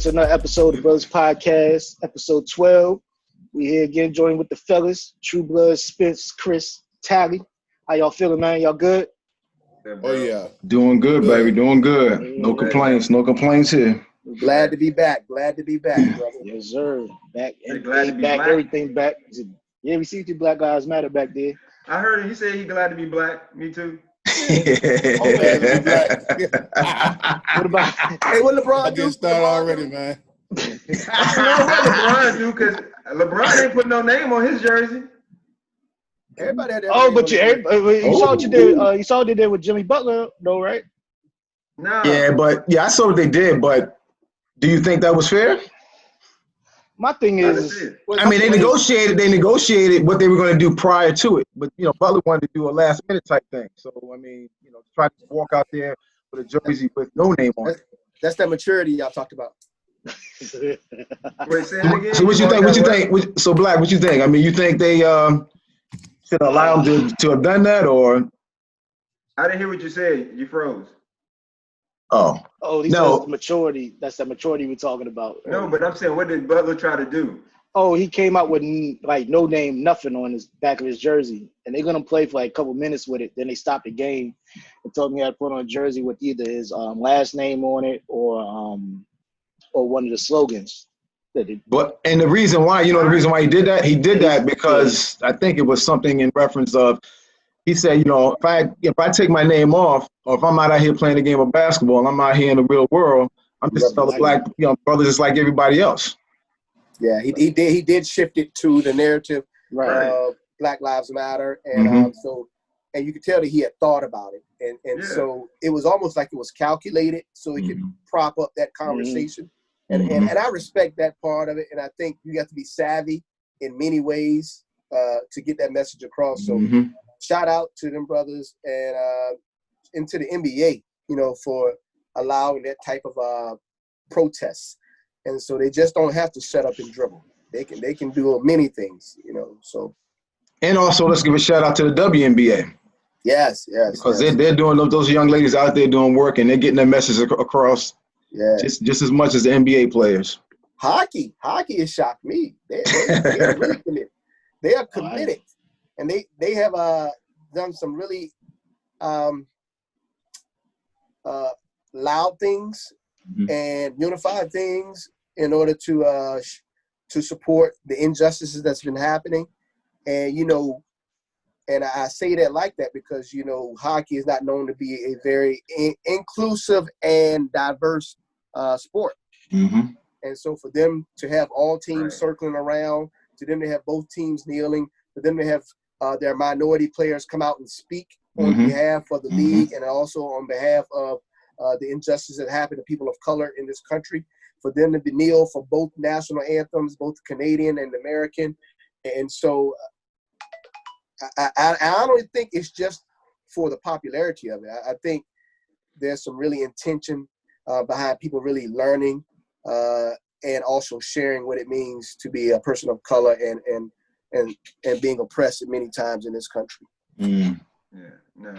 to another episode of Brothas Podcast, episode 12. We here again joined with the fellas, True Blood, Spence, Chris, Tally. How y'all feeling, man? Y'all good? Oh, yeah. Doing good, baby. Doing good. No complaints. No complaints here. Glad to be back. Glad to be back, brother. Yes, sir. Back, glad to be back, black. everything back. Yeah, we see you Black Lives Matter back there. I heard him. He said he glad to be black. Me too. Oh, man, to be black. What about? Hey, what LeBron I do? get started already, man. I don't know what LeBron do because LeBron ain't put no name on his jersey. Everybody had that. Oh, but you saw what you did. You saw what they did with Jimmy Butler, though, right? No. I saw what they did, but do you think that was fair? My thing is, I mean, they negotiated what they were going to do prior to it, but Butler wanted to do a last minute type thing. So I mean, try to walk out there with a jersey with no name on it. That's that maturity y'all talked about. Wait, say it again. So what you think? So Black, what you think? I mean, you think they should allow them to have done that, or? I didn't hear what you said. You froze. Oh, he no. says maturity. That's the maturity we're talking about. No, but I'm saying, what did Butler try to do? Oh, he came out with like no name, nothing on his back of his jersey, and they're gonna play for like a couple minutes with it. Then they stopped the game and told me I had to put on a jersey with either his last name on it or one of the slogans. But and the reason why, the reason why he did that because I think it was something in reference of, he said, if I take my name off, or if I'm out here playing a game of basketball and I'm out here in the real world, I'm just another black brother just like everybody else. Yeah, he did shift it to the narrative, right? Black Lives Matter, and and you could tell that he had thought about it, and so it was almost like it was calculated so he could prop up that conversation, and I respect that part of it, and I think you have to be savvy in many ways to get that message across. So shout out to them brothers and to the NBA, for allowing that type of protests. And so they just don't have to shut up and dribble. They can do many things, So. And also, let's give a shout out to the WNBA. Yes. Because they're doing those young ladies out there doing work, and they're getting their message across. Yeah. Just as much as the NBA players. Hockey has shocked me. They're really committed. They are committed, and they have done some really loud things and unified things in order to support the injustices that's been happening. And and I say that like that because hockey is not known to be a very inclusive and diverse sport. And so for them to have all teams circling around, to them to have both teams kneeling, for them to have their minority players come out and speak on behalf of the league and also on behalf of the injustice that happened to people of color in this country, for them to kneel for both national anthems, both Canadian and American. And so I don't think it's just for the popularity of it. I think there's some really intention behind people really learning and also sharing what it means to be a person of color and being oppressed many times in this country. Yeah, no.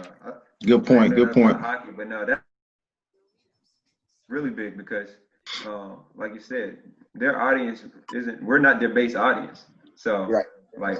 Good point. Hockey, but no, that's really big because, like you said, their audience we're not their base audience. So, like,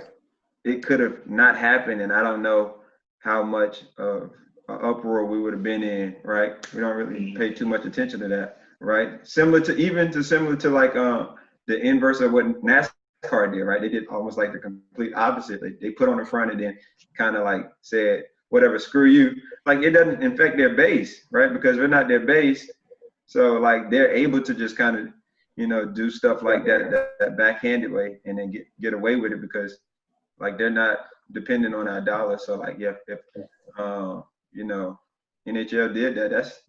it could have not happened, and I don't know how much of an uproar we would have been in, right? We don't really pay too much attention to that, right? Similar to like the inverse of what NASCAR did, right? They did almost like the complete opposite. They put on the front and then kind of like said, whatever, screw you. Like, it doesn't affect their base, right? Because we're not their base. So like they're able to just kind of, do stuff like that backhanded way and then get away with it because like they're not dependent on our dollar. So like, if NHL did that, that's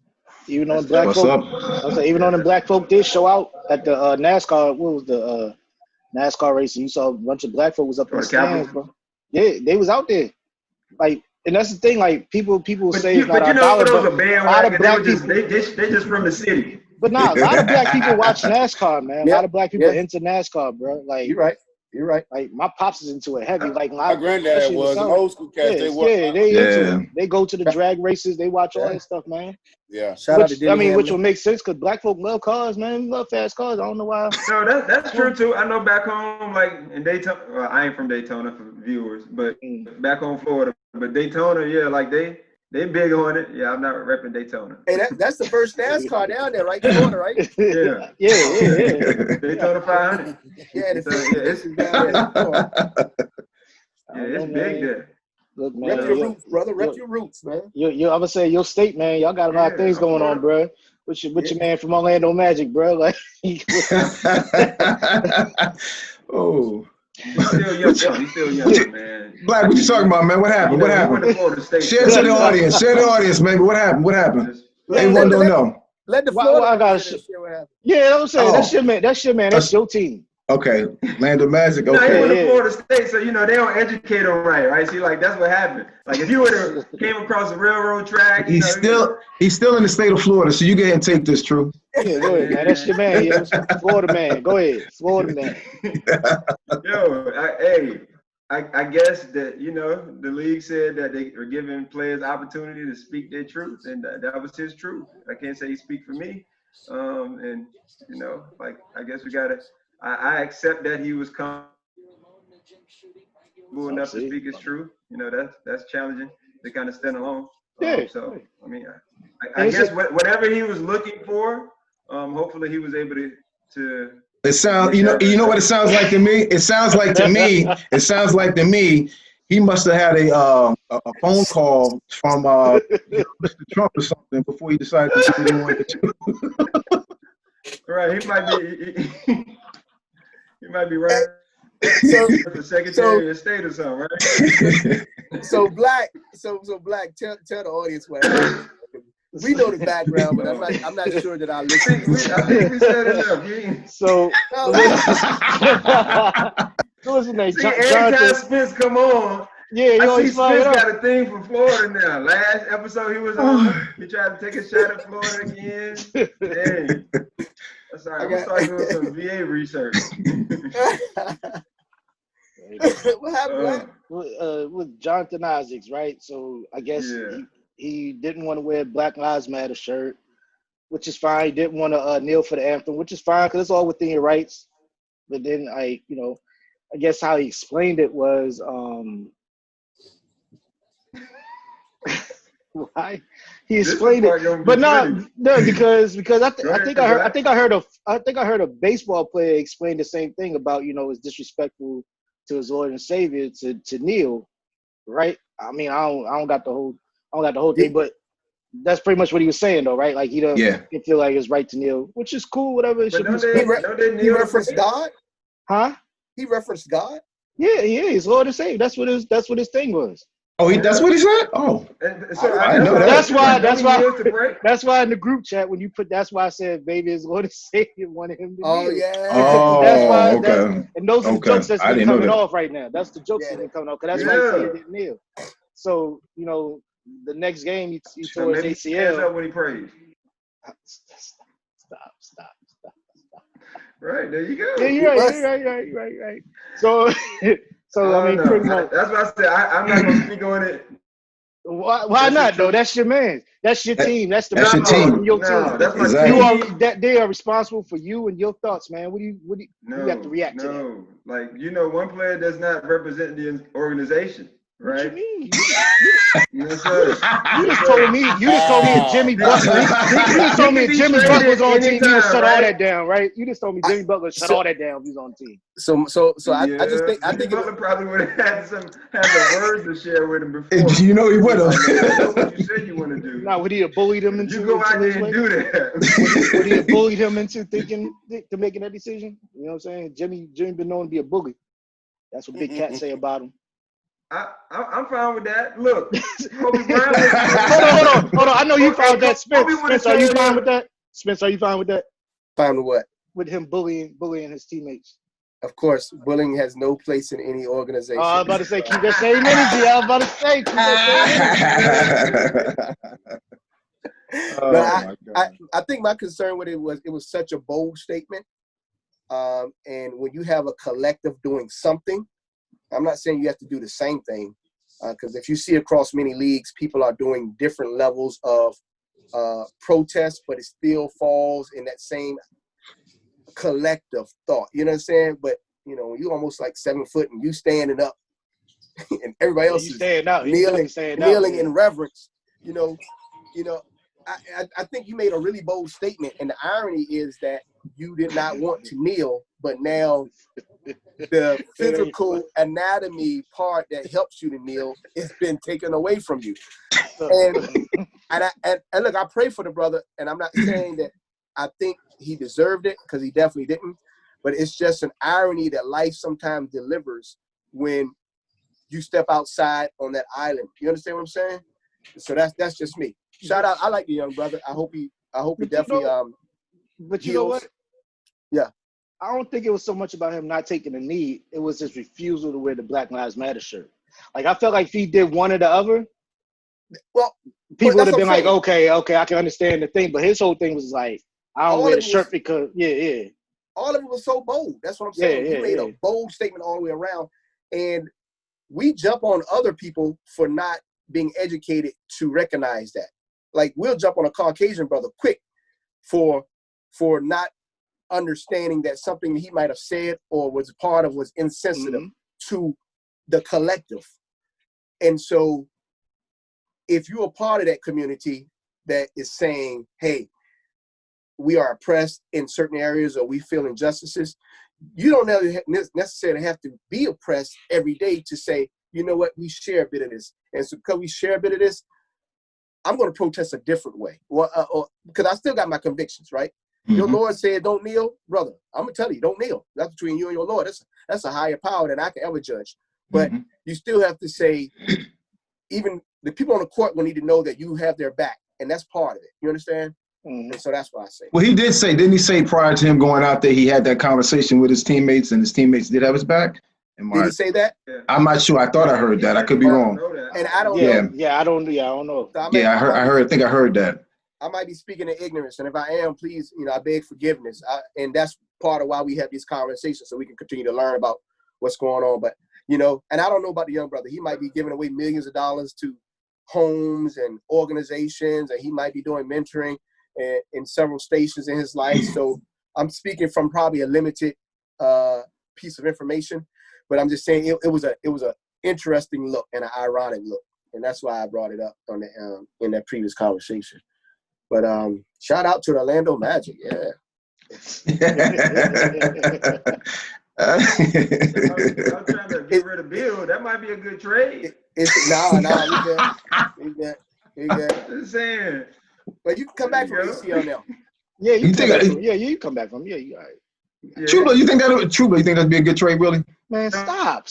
even on black folk. I was like, even on the black folk did show out at the NASCAR. What was the NASCAR racing? You saw a bunch of black folk was up in the stands, bro. Yeah, they was out there. Like, and that's the thing. Like people say it's not our dollar, but a lot of black people they just from the city. But nah, a lot of black people watch NASCAR, man. A lot of black people into NASCAR, bro. Like, you're right. You're right. Like my pops is into it heavy. Like my granddad was an old school cat. They go to the drag races. They watch all that stuff, man. Yeah. Shout out to Denny which will make sense because black folk love cars, man. We love fast cars. I don't know why. No, that's true too. I know back home, like in Daytona. Well, I ain't from Daytona for viewers, but back home Florida. But Daytona, yeah, like they big on it. Yeah, I'm not repping Daytona. Hey, that's the first NASCAR down there, right? Florida, right? Yeah. Daytona 500. Yeah, it's big there. Look, man, rep your roots, brother. Rep your roots, man. I'm gonna say your state, man. Y'all got a lot of things going on, bro. With your man from Orlando Magic, bro. Like, oh. He's still young, man. Black, what you talking about, man? What happened? What happened? Share to the audience. Share the audience, man. What happened? Everyone don't know. Let the Florida share what happened. Yeah, I'm saying that's your man. That's your team. Okay, Orlando Magic. Okay, Okay. he went to Florida State, so they don't educate him right? See, like that's what happened. Like if you would have came across a railroad track, he's still in the state of Florida, so you go ahead and take this, True. Yeah, go ahead, man. That's your man. Yeah, Florida man. Go ahead, Florida man. I guess that the league said that they were giving players opportunity to speak their truth, and that was his truth. I can't say he speak for me, and like I guess we gotta. I accept that he was comfortable enough to speak his truth. That's challenging to kind of stand alone. So I mean, I guess whatever he was looking for, hopefully he was able to. It sounds, you know what it sounds like to me. It sounds like to me. He must have had a phone call from Mr. Trump or something before he decided to do what he wanted to do. Right, he might be right. So the Secretary of State or something, right? So Black, tell the audience what happened. We know the background, but I'm not sure that I listen. I think we said enough. So listen, anytime Spence come on, I see Spence got a thing for Florida now. Last episode he was on, he tried to take a shot at Florida again. Dang. Sorry, I'm gonna start doing some VA research. What happened? With Jonathan Isaacs, right? So I guess he didn't want to wear Black Lives Matter shirt, which is fine. He didn't want to kneel for the anthem, which is fine because it's all within your rights. But then I guess how he explained it was why he explained it, but no, because I think I heard a baseball player explain the same thing about it's disrespectful to his Lord and Savior to kneel, right? I mean, I don't got the whole thing, but that's pretty much what he was saying, though, right? Like he feel like it's right to kneel, which is cool, whatever. It should be. He referenced God, huh? He referenced God. Yeah, he is Lord and Savior. That's what his thing was. Oh, that's what he said? Oh. So I know that. That's why in the group chat when you put, that's why I said baby is Lord and Savior wanted him to kneel. Yeah. Oh, that's why. okay. And those are the jokes that's been coming off right now. That's the jokes that's been coming off because that's why he said he didn't kneel. So the next game he tore his ACL. Hands up when he prays. Stop. Right, there you go. Yeah, you're right. So I mean, pretty much. That's what I said. I'm not gonna speak on it. Why not though? That's your man. That's your team. That's your team. Your team. That's my team. They are responsible for you and your thoughts, man. What do you have to react to? No, like one player does not represent the organization. Right? What you mean? Yes, sir. You just told me if Jimmy Butler. You just told me if Jimmy Butler was on the team, you just shut all that down, right? You just told me Jimmy Butler shut all that down if he was on the team. So I just think Butler probably would have had a word to share with him before. You know he would have. That's what you said you want to do. Now would he have bullied him into? You go out there and do that. Would he have bullied him into making that decision? You know what I'm saying? Jimmy been known to be a bully. That's what Big Cat say about him. I'm fine with that. Look, Kobe Bryant. Hold on. I know you fine with that, Spence. Are you fine with that? Spence, are you fine with that? Fine with what? With him bullying his teammates. Of course, bullying has no place in any organization. Oh, I was about to say, keep that same energy. I was about to say, keep that same energy. But I think my concern with it was such a bold statement And when you have a collective doing something, I'm not saying you have to do the same thing, because if you see across many leagues, people are doing different levels of protest, but it still falls in that same collective thought. You know what I'm saying? But when you almost like 7 foot and you standing up, and everybody else is kneeling in reverence. I think you made a really bold statement, and the irony is that you did not want to kneel, but now the physical anatomy part that helps you to kneel has been taken away from you. And look, I pray for the brother, and I'm not saying that I think he deserved it, because he definitely didn't, but it's just an irony that life sometimes delivers when you step outside on that island. You understand what I'm saying? So that's just me. Shout out. I like the young brother. I hope he definitely But you heals. know what? Yeah. I don't think it was so much about him not taking a knee. It was his refusal to wear the Black Lives Matter shirt. Like, I felt like if he did one or the other, well, people would have been like, okay, I can understand the thing. But his whole thing was like, I don't wear the shirt because, all of it was so bold. That's what I'm saying. He made a bold statement all the way around. And we jump on other people for not being educated to recognize that. Like, we'll jump on a Caucasian brother quick for not understanding that something he might have said or was part of was insensitive to the collective. And so if you're a part of that community that is saying, hey, we are oppressed in certain areas or we feel injustices, you don't necessarily have to be oppressed every day to say, you know what, we share a bit of this. And so because we share a bit of this, I'm going to protest a different way. Because I still got my convictions, right? Your Lord said, don't kneel. Brother, I'm going to tell you, don't kneel. That's between you and your Lord. That's a higher power than I can ever judge. But you still have to say, even the people on the court will need to know that you have their back. And that's part of it. You understand? And so that's why I say. Well, he did say, didn't he say prior to him going out there, he had that conversation with his teammates and his teammates did have his back? Did he say that? I'm not sure. I thought I heard that. I could be wrong. And I don't know. Yeah, I don't know. So I think I heard that. I might be speaking in ignorance. And if I am, please, I beg forgiveness. And that's part of why we have these conversations, so we can continue to learn about what's going on. But, and I don't know about the young brother. He might be giving away millions of dollars to homes and organizations, and he might be doing mentoring in several stations in his life. So I'm speaking from probably a limited piece of information, but I'm just saying it was a interesting look and an ironic look, and that's why I brought it up on the in that previous conversation. But shout out to the Orlando Magic, yeah. I'm trying to get rid of Bill. That might be a good trade. We good. Just saying. But you can come back from ACL now. Yeah, you can come back from. Yeah, you all right. Truba, you think that'd be a good trade, really? Man, stop.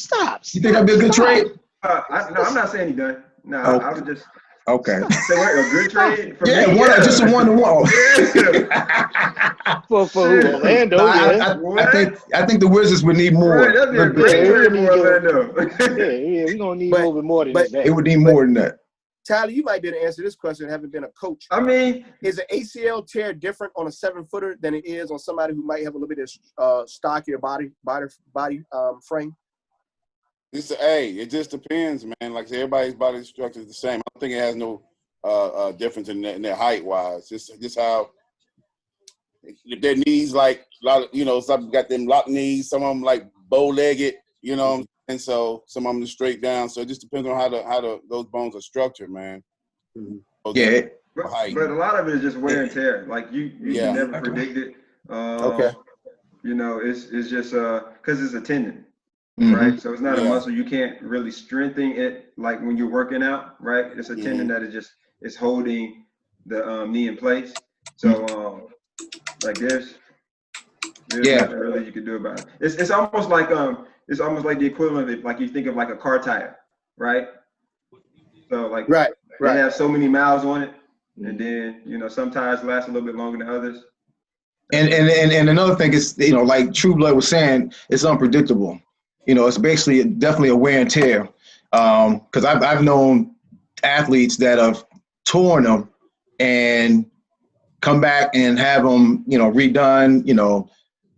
You think that'd be a good trade? No, I'm not saying he done. No, I was just. Okay. So what, a good trade? For me? Just a 1-1. For Orlando, I think the Wizards would need more. Right, that'd be a great trade for Orlando. We're gonna need a little bit more than that. It would need more than that. Tyler, you might be able to answer this question having been a coach. I mean, is an ACL tear different on a 7-footer than it is on somebody who might have a little bit of stockier body frame? It just depends, man. Like I said, everybody's body structure is the same. I don't think it has no difference in their height wise. Just how if their knees, like a lot of, some got them locked knees, some of them like bow legged, and so some of them are straight down. So it just depends on how those bones are structured, man. Yeah. But a lot of it is just wear and tear. Like you can never predict it. Okay. It's just because it's a tendon. Right, so it's not a muscle. You can't really strengthen it like when you're working out. Right, it's a tendon that is holding the knee in place. So like there's nothing really you can do about it. It's almost like the equivalent of like you think of like a car tire, right? So like they have so many miles on it, and then some tires last a little bit longer than others. And another thing is like True Blood was saying, it's unpredictable. It's basically definitely a wear and tear. Because I've known athletes that have torn them and come back and have them, redone,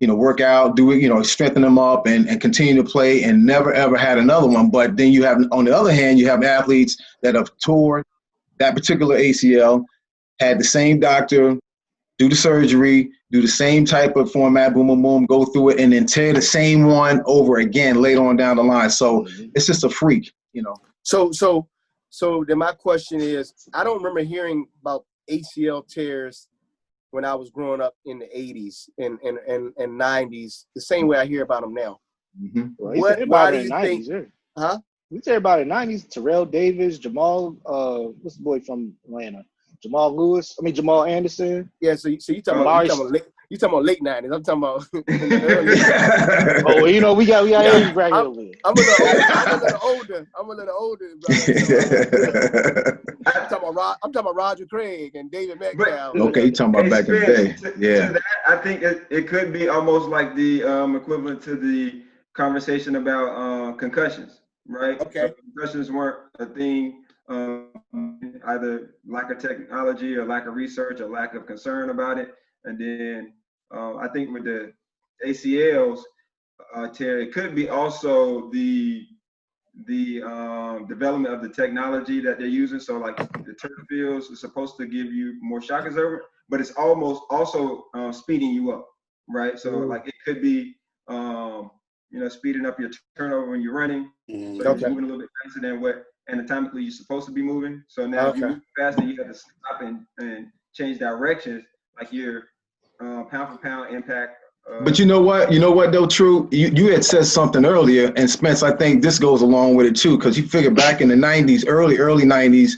work out, do it, strengthen them up and continue to play and never, ever had another one. But then you have, on the other hand, you have athletes that have torn that particular ACL, had the same doctor do the surgery, do the same type of format, boom, boom, boom, go through it, and then tear the same one over again later on down the line. So it's just a freak, So then my question is, I don't remember hearing about ACL tears when I was growing up in the 80s and 90s, the same way I hear about them now. Mm-hmm. Well, why do you think? Huh? We say about it in the 90s. Terrell Davis, Jamal, what's the boy from Atlanta? Jamal Anderson. Yeah, so you talking about late 90s. I'm talking about early 90s. We got age bracket over here. I'm a little older, brother. I'm talking about Roger Craig and David Metcalf. Okay, you talking about back in the day. Yeah. To that, I think it could be almost like the equivalent to the conversation about concussions, right? Okay. So concussions weren't a thing. Either lack of technology or lack of research or lack of concern about it. And then I think with the ACLs, Terry, it could be also the development of the technology that they're using. So like the turf fields is supposed to give you more shock absorber, but it's almost also speeding you up, right? So like it could be speeding up your turnover when you're running. So you're moving a little bit faster than what anatomically you're supposed to be moving. So now if you move faster, you have to stop and change directions, like your pound for pound impact. But you know what though, True? You had said something earlier, and Spence, I think this goes along with it too, because you figure back in the 90s, early 90s,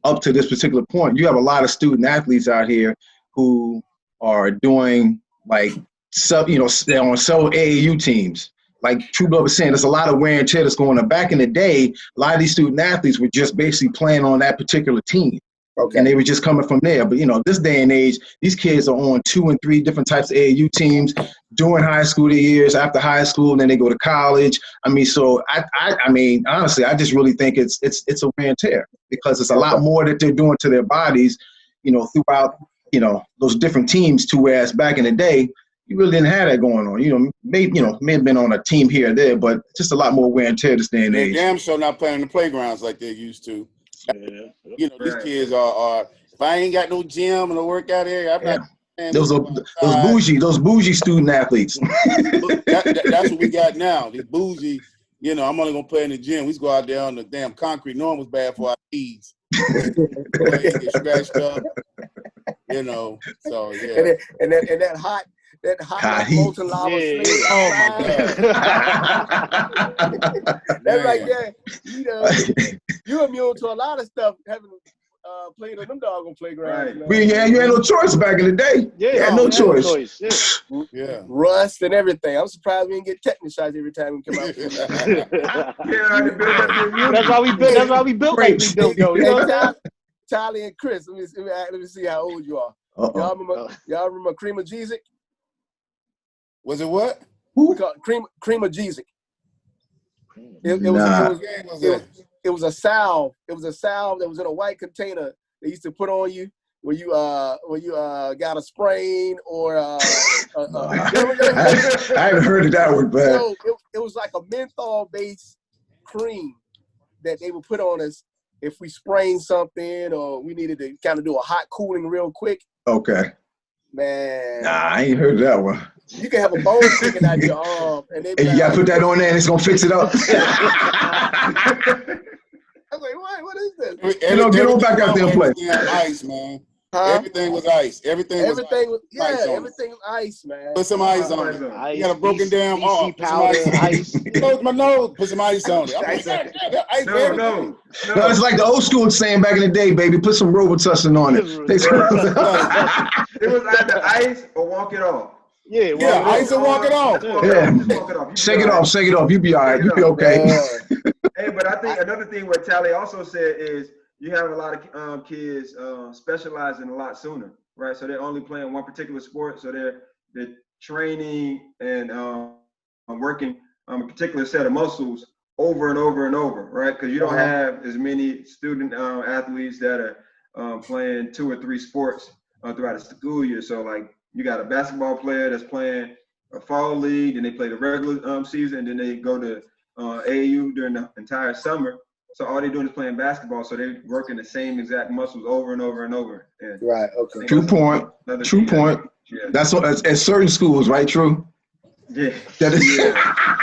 up to this particular point, you have a lot of student athletes out here who are doing like they're on several AAU teams. Like True Blood was saying, there's a lot of wear and tear that's going on. Back in the day, a lot of these student athletes were just basically playing on that particular team. Okay. And they were just coming from there. But, this day and age, these kids are on 2 and 3 different types of AAU teams during high school years, after high school, then they go to college. So I mean, honestly, I just really think it's a wear and tear, because it's a lot more that they're doing to their bodies, throughout, those different teams, to whereas back in the day, you really didn't have that going on. May have been on a team here or there, but just a lot more wear and tear this day and age. Damn sure not playing in the playgrounds like they used to. Yeah. These kids are. If I ain't got no gym and no workout area, I'm not. Those bougie student athletes. That's what we got now. These bougie. I'm only gonna play in the gym. We used to go out there on the damn concrete. No one was bad for our knees. Get scratched up. So yeah. And that hot molten lava flame. Oh my God. That's like you're immune to a lot of stuff having played on them doggone playgrounds. Right. You had no choice back in the day. Yeah, you had no choice. Yeah. Rust and everything. I'm surprised we didn't get tetanus shots every time we come out. That's why we built like we built, yo. Charlie and Chris, let me see how old you are. Y'all remember Cream of Jeezy? Was it what? We call it Cream of Jeezy. It was a salve. It was a salve that was in a white container they used to put on you when you got a sprain or I haven't heard of that one, but so it was like a menthol based cream that they would put on us if we sprained something or we needed to kind of do a hot cooling real quick. Okay. Man. Nah, I ain't heard of that one. You can have a bone sticking out your arm, and you gotta put that on there, and it's gonna fix it up. I was like, what is this? Get on back out there and play. Ice, man. Huh? Everything was ice. Everything was ice, man. Put some ice on it. Ice, you got a broken damn arm. Powder, ice. Close my nose. Put some ice on it. No. It's like the old school saying back in the day, baby. Put some Robitussin on it. It was either ice or walk it off. Yeah, ice or walk it off. Yeah. Shake it off. You be all right. You be okay. Hey, but I think another thing what Tally also said is you have a lot of kids specializing a lot sooner, right? So they're only playing one particular sport, so they're training and working a particular set of muscles over and over and over, right? Because you don't have as many student athletes that are playing 2 or 3 sports throughout the school year. So like you got a basketball player that's playing a fall league, and they play the regular season, and then they go to AAU during the entire summer. So all they're doing is playing basketball. So they're working the same exact muscles over and over and over. And right. Okay. True point. True point. Yeah. That's what at certain schools, right? True. Yeah. That is. Yeah.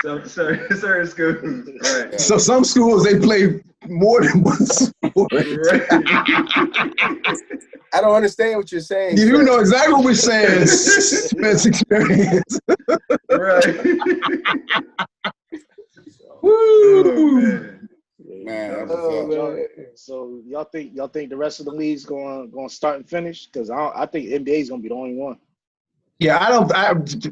Certain schools. Right. So some schools they play more than one sport. Right. I don't understand what you're saying. You know exactly what we're saying. Spence experience. Right. Woo. Man, so y'all think the rest of the league's going to start and finish? Because I think NBA is going to be the only one. Yeah,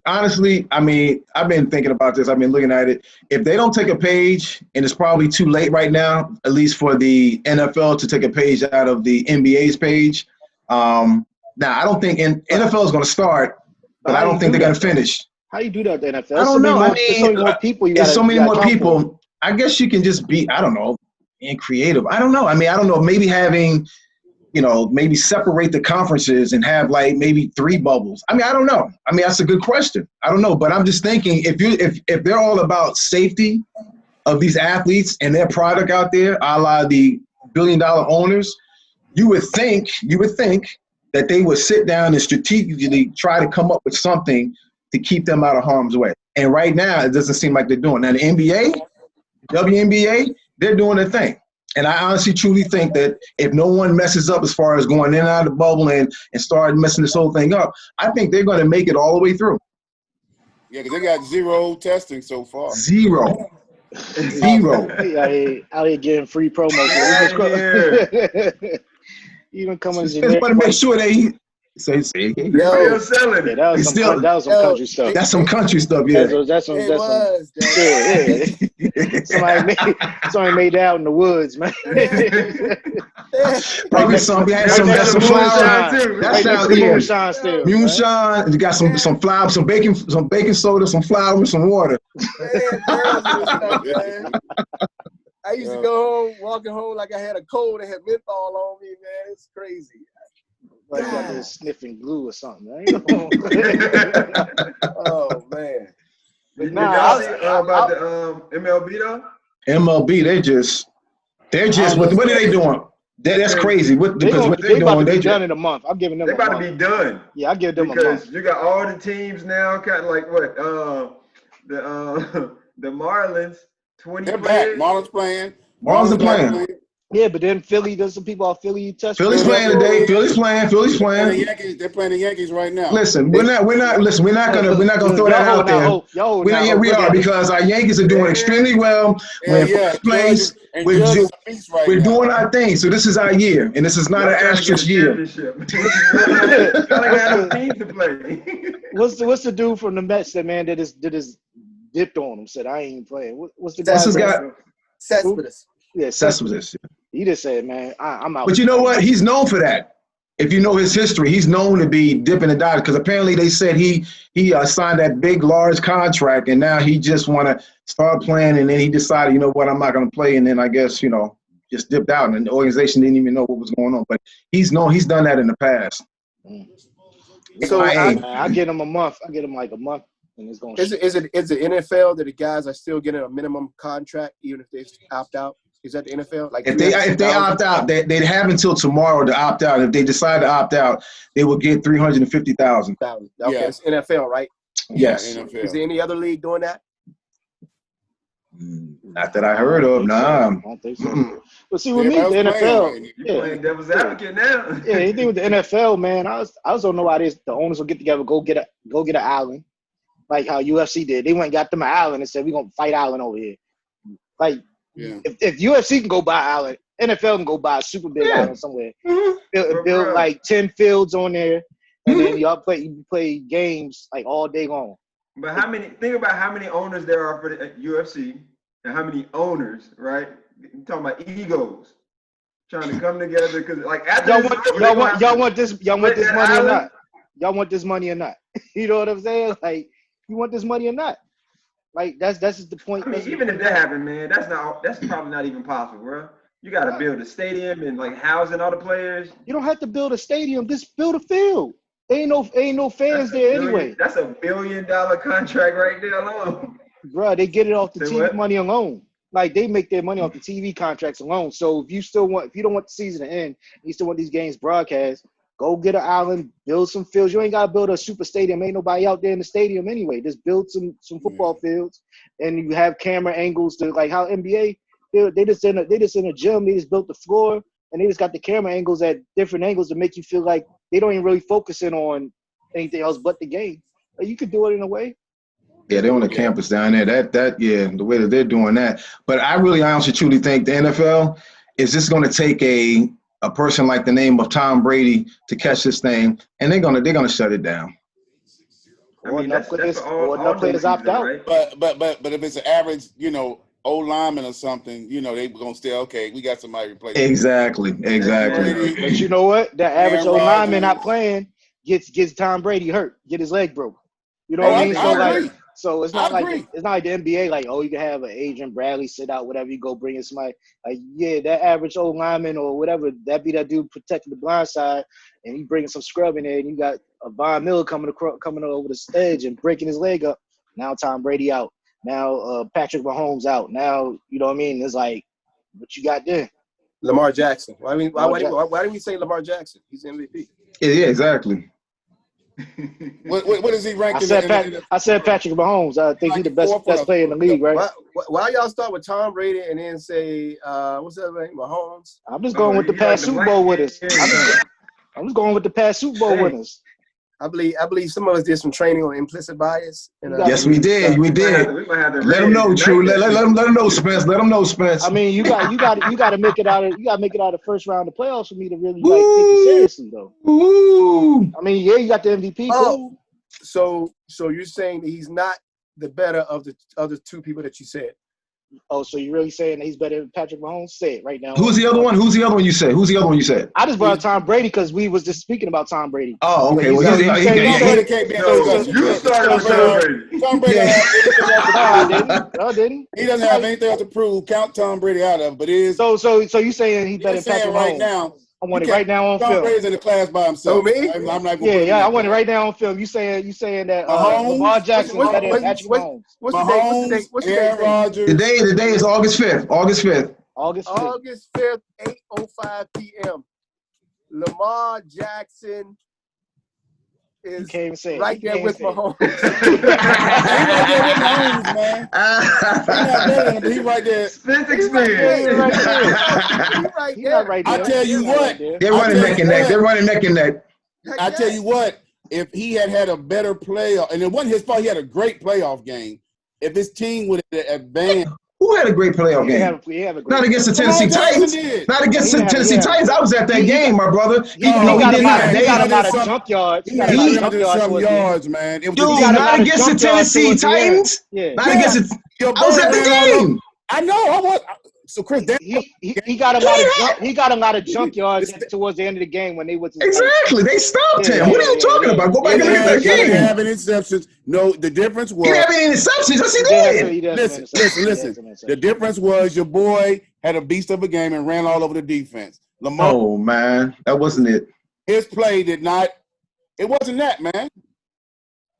honestly, I mean, I've been thinking about this. I've been looking at it. If they don't take a page, and it's probably too late right now, at least for the NFL to take a page out of the NBA's page. Now, I don't think NFL is going to start, but I don't think they're going to finish. How you do that with the NFL? I don't know. There's so many more people. There's so many more people. I guess you can just be, I don't know, being creative. I don't know. I mean, I don't know. Maybe having, maybe separate the conferences and have like maybe 3 bubbles. I mean, I don't know. I mean, that's a good question. I don't know. But I'm just thinking if they're all about safety of these athletes and their product out there, a la the billion-dollar owners, you would think that they would sit down and strategically try to come up with something to keep them out of harm's way. And right now, it doesn't seem like they're doing. Now, the NBA, WNBA, they're doing their thing. And I honestly, truly think that if no one messes up as far as going in and out of the bubble and start messing this whole thing up, I think they're going to make it all the way through. Yeah, because they got 0 testing so far. 0. Out here getting free promos. Even coming in there. But to make sure they say, yo, selling it. That was some country stuff. That's some country stuff, yeah. Somebody made that out in the woods, man. Probably some flowers. That sounds moonshine still. Moonshine. You got some flour, some baking soda, some flour, and some water. I used to go home, walking home like I had a cold and had menthol on me, man. It's crazy. Like you got this sniffing glue or something, right? Oh man! But about the MLB though. MLB, they're just what are they doing? That's crazy. What they're doing? They're done in a month. I'm giving them. They're about to be done. Yeah, I give them because a month. You got all the teams now, kind of like what the Marlins. 20 They're players. back. Marlins playing. Marlins are playing. Yeah, but then Philly, there's some people out Philly touch. Philly's playing today. Philly's playing. They're playing the Yankees right now. Listen, we're not gonna throw that out there. We are because our Yankees are doing extremely well. We're in first place. We're doing our thing. So this is our year, and this is not an asterisk year. What's the dude from the Mets that dipped on him? Said I ain't playing. What's the guy? Cespedes. Yeah, Cespedes. He just said, man, I'm out. But you know what? He's known for that. If you know his history, he's known to be dipping and diving because apparently they said he signed that big, large contract, and now he just want to start playing, and then he decided, you know what, I'm not going to play, and then I guess, just dipped out, and the organization didn't even know what was going on. But he's done that in the past. So I get him a month. I get him like a month. And it's going is it NFL that the guys are still getting a minimum contract even if they opt out? Is that the NFL? Like if they opt out, they have until tomorrow to opt out. If they decide to opt out, they will get $350,000. Okay, yeah. It's NFL, right? Yes. NFL. Is there any other league doing that? Not that I heard of. Nah. I don't think so. But see, with me, the NFL, you're playing devil's advocate now. Yeah, anything with the NFL, man, I just don't know why the owners will get together, go get an island, like how UFC did. They went and got them an island and said, we're gonna fight island over here. Like, if UFC can go buy island, NFL can go buy a super big island somewhere. Build like 10 fields on there, and then y'all play games like all day long. But think about how many owners there are for the UFC, and how many owners, right? You're talking about egos trying to come together because, like, after y'all want this money or not? Y'all want this money or not? You know what I'm saying? Like, you want this money or not? Like, that's just the point. I mean, even if that happened, man, that's probably not even possible, bro. You got to build a stadium and like housing all the players. You don't have to build a stadium. Just build a field. Ain't no fans there anyway. That's $1 billion contract right there alone. Bruh, they get it off the TV money alone. Like, they make their money off the TV contracts alone. So if you don't want the season to end, you still want these games broadcast, go get an island, build some fields. You ain't got to build a super stadium. Ain't nobody out there in the stadium anyway. Just build some football fields, and you have camera angles to, like how NBA, they just in a gym. They just built the floor, and they just got the camera angles at different angles to make you feel like they don't even really focus in on anything else but the game. Like, you could do it in a way. Yeah, they're on the campus down there. The way that they're doing that. But I really honestly truly think the NFL is just going to take a person like the name of Tom Brady to catch this thing, and they're gonna shut it down. I mean, that's all players opt out. Right? But if it's an average, old lineman or something, they gonna say, okay, we got somebody to play. Exactly. But you know what? The average old lineman not playing gets Tom Brady hurt, get his leg broke. You know what I mean? I agree. So it's not like the NBA, like, oh, you can have an Adrian Bradley sit out, whatever, you go bring in somebody. Like, yeah, that average old lineman or whatever, that dude protecting the blind side, and he bringing some scrub in there, and you got a Von Miller coming over the edge and breaking his leg up. Now Tom Brady out. Now Patrick Mahomes out. Now, you know what I mean? It's like, what you got there? Lamar Jackson. Why didn't we say Lamar Jackson? He's MVP. Yeah, exactly. What is he ranked? I said Patrick Mahomes. I think he's the best player in the league, right? Why y'all start with Tom Brady and then say what's that name? Mahomes? I'm just going with the past Super Bowl winners. I'm just going with the past Super Bowl winners. I believe some of us did some training on implicit bias. Yes, we did. We did. Let them know, True. Let them know, Spence. Let them know, Spence. I mean, you got to make it out of the first round of the playoffs for me to really take you seriously, though. Ooh. I mean, yeah, you got the MVP. Oh, so you're saying that he's not the better of the other two people that you said? Oh, so you're really saying that he's better than Patrick Mahomes? Say it right now. Who's the other one? You said? I just brought up Tom Brady because we was just speaking about Tom Brady. Oh, okay. You started with Tom Brady. Tom Brady. I didn't. He doesn't have anything else to prove. Count Tom Brady out of, but it is. So you saying he's better than Patrick Mahomes right now? I want it right now on film. Tom Brady's in the class by himself. So me? I'm not yeah. I want it right now on film. You saying that Lamar Jackson is better than Patrick Mahomes? What's the date? Aaron Rodgers. The day is August 5th. August 5th, 8:05 p.m. Lamar Jackson is right there with Mahomes. He's right there with Mahomes, man. He's not better than, he's right there. Spence experience. He's right there. I tell you what. They're running neck and neck. I tell you what. If he had a better playoff, and it wasn't his fault, he had a great playoff game. If his team would have advanced. Who had a great playoff game? Not against the Tennessee Titans. Not against the Tennessee Titans. I was at that game, my brother. He got a lot of jump yards. He got some yards, man. Dude, not against the Tennessee Titans. Not against it. I was at the game. I know. I was. So Chris, he got a lot of jump yards towards the end of the game when they was exactly. They stopped him. What are you talking about? Go back and look at that game. He didn't have any interceptions. No, the difference was he didn't have any interceptions. Yes, he did. Listen. The difference was your boy had a beast of a game and ran all over the defense. Lamar. Oh man, that wasn't it. His play did not. It wasn't that, man.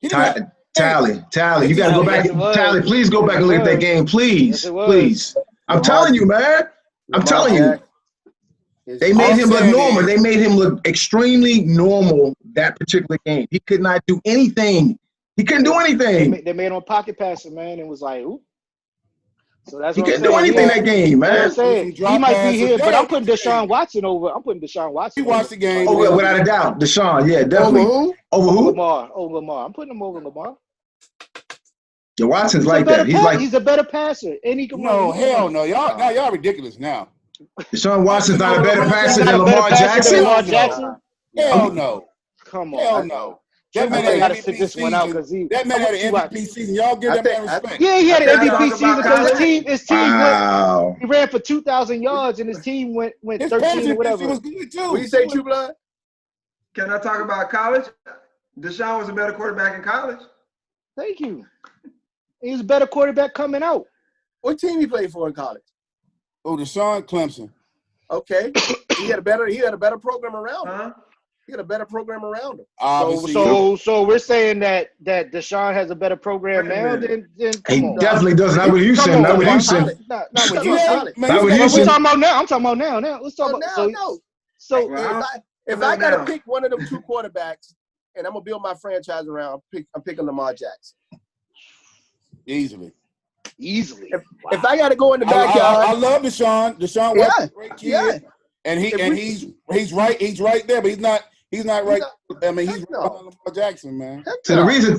Tally. You got to go back. Tally, please go back and look at that game, please. Please. I'm telling you, man. I'm telling you. They made him look normal. They made him look extremely normal that particular game. He could not do anything. He couldn't do anything. They made him a pocket passer, man, and was like, ooh. So that's he couldn't do anything that game, man. He might be here, but I'm putting Deshaun Watson over. He watched the game. Oh, without a doubt. Deshaun, yeah, definitely. Over who? Lamar. I'm putting him over Lamar. Yeah, Watson's like that. He's a better passer. And he can hell no. Y'all ridiculous now. Deshaun Watson's not a better passer than Lamar Jackson? Hell no. Come on. Hell no. That man had an MVP season. That man had an MVP season. Y'all give that man respect. Yeah, he had an MVP season because his team went. He ran for 2,000 yards and his team went 13 or whatever. He was good too. What do you say, True Blood? Can I talk about college? Deshaun was a better quarterback in college. Thank you. He was a better quarterback coming out. What team he played for in college? Oh, Deshaun Clemson. Okay. He had a better program around him. He got a better program around him. So we're saying that Deshaun has a better program now than he definitely does. Not what you said. Not what you said. Not what you said. Not what you We're said. talking about now. I'm talking about now. Now let's talk about now. So if I gotta pick one of them two quarterbacks, and I'm gonna build my franchise around, I'm picking Lamar Jackson. Easily. If I gotta go in the backyard, I love Deshaun. Deshaun Watson's a great kid. Yeah. And he's right there, but he's not right. I mean, he's right behind Lamar Jackson, man. So the reason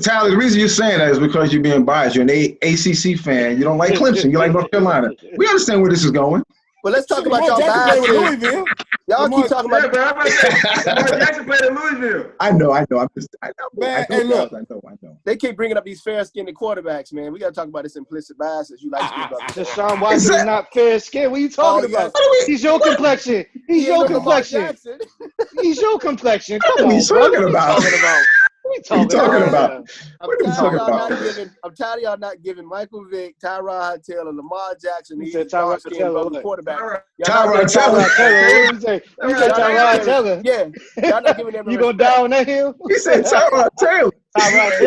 you're saying that is because you're being biased. You're an ACC fan. You don't like Clemson. You like North Carolina. We understand where this is going. But let's talk about y'all biases. Y'all keep talking about. Lamar Jackson played in Louisville. I know. I know. They keep bringing up these fair-skinned quarterbacks, man. We got to talk about this implicit biases. You like to about Deshaun Watson is not fair-skinned. What are you talking about? He's your complexion. He's your complexion. He's your complexion. Come on, what are you talking about? What are you talking about? I'm tired of y'all not giving Michael Vick, Tyrod Taylor, Lamar Jackson. He said Tyrod Taylor, quarterback. Tyrod Taylor. You said Tyrod Taylor. Yeah, y'all not giving them. You gonna die on that hill? He said Tyrod Taylor. Tyrod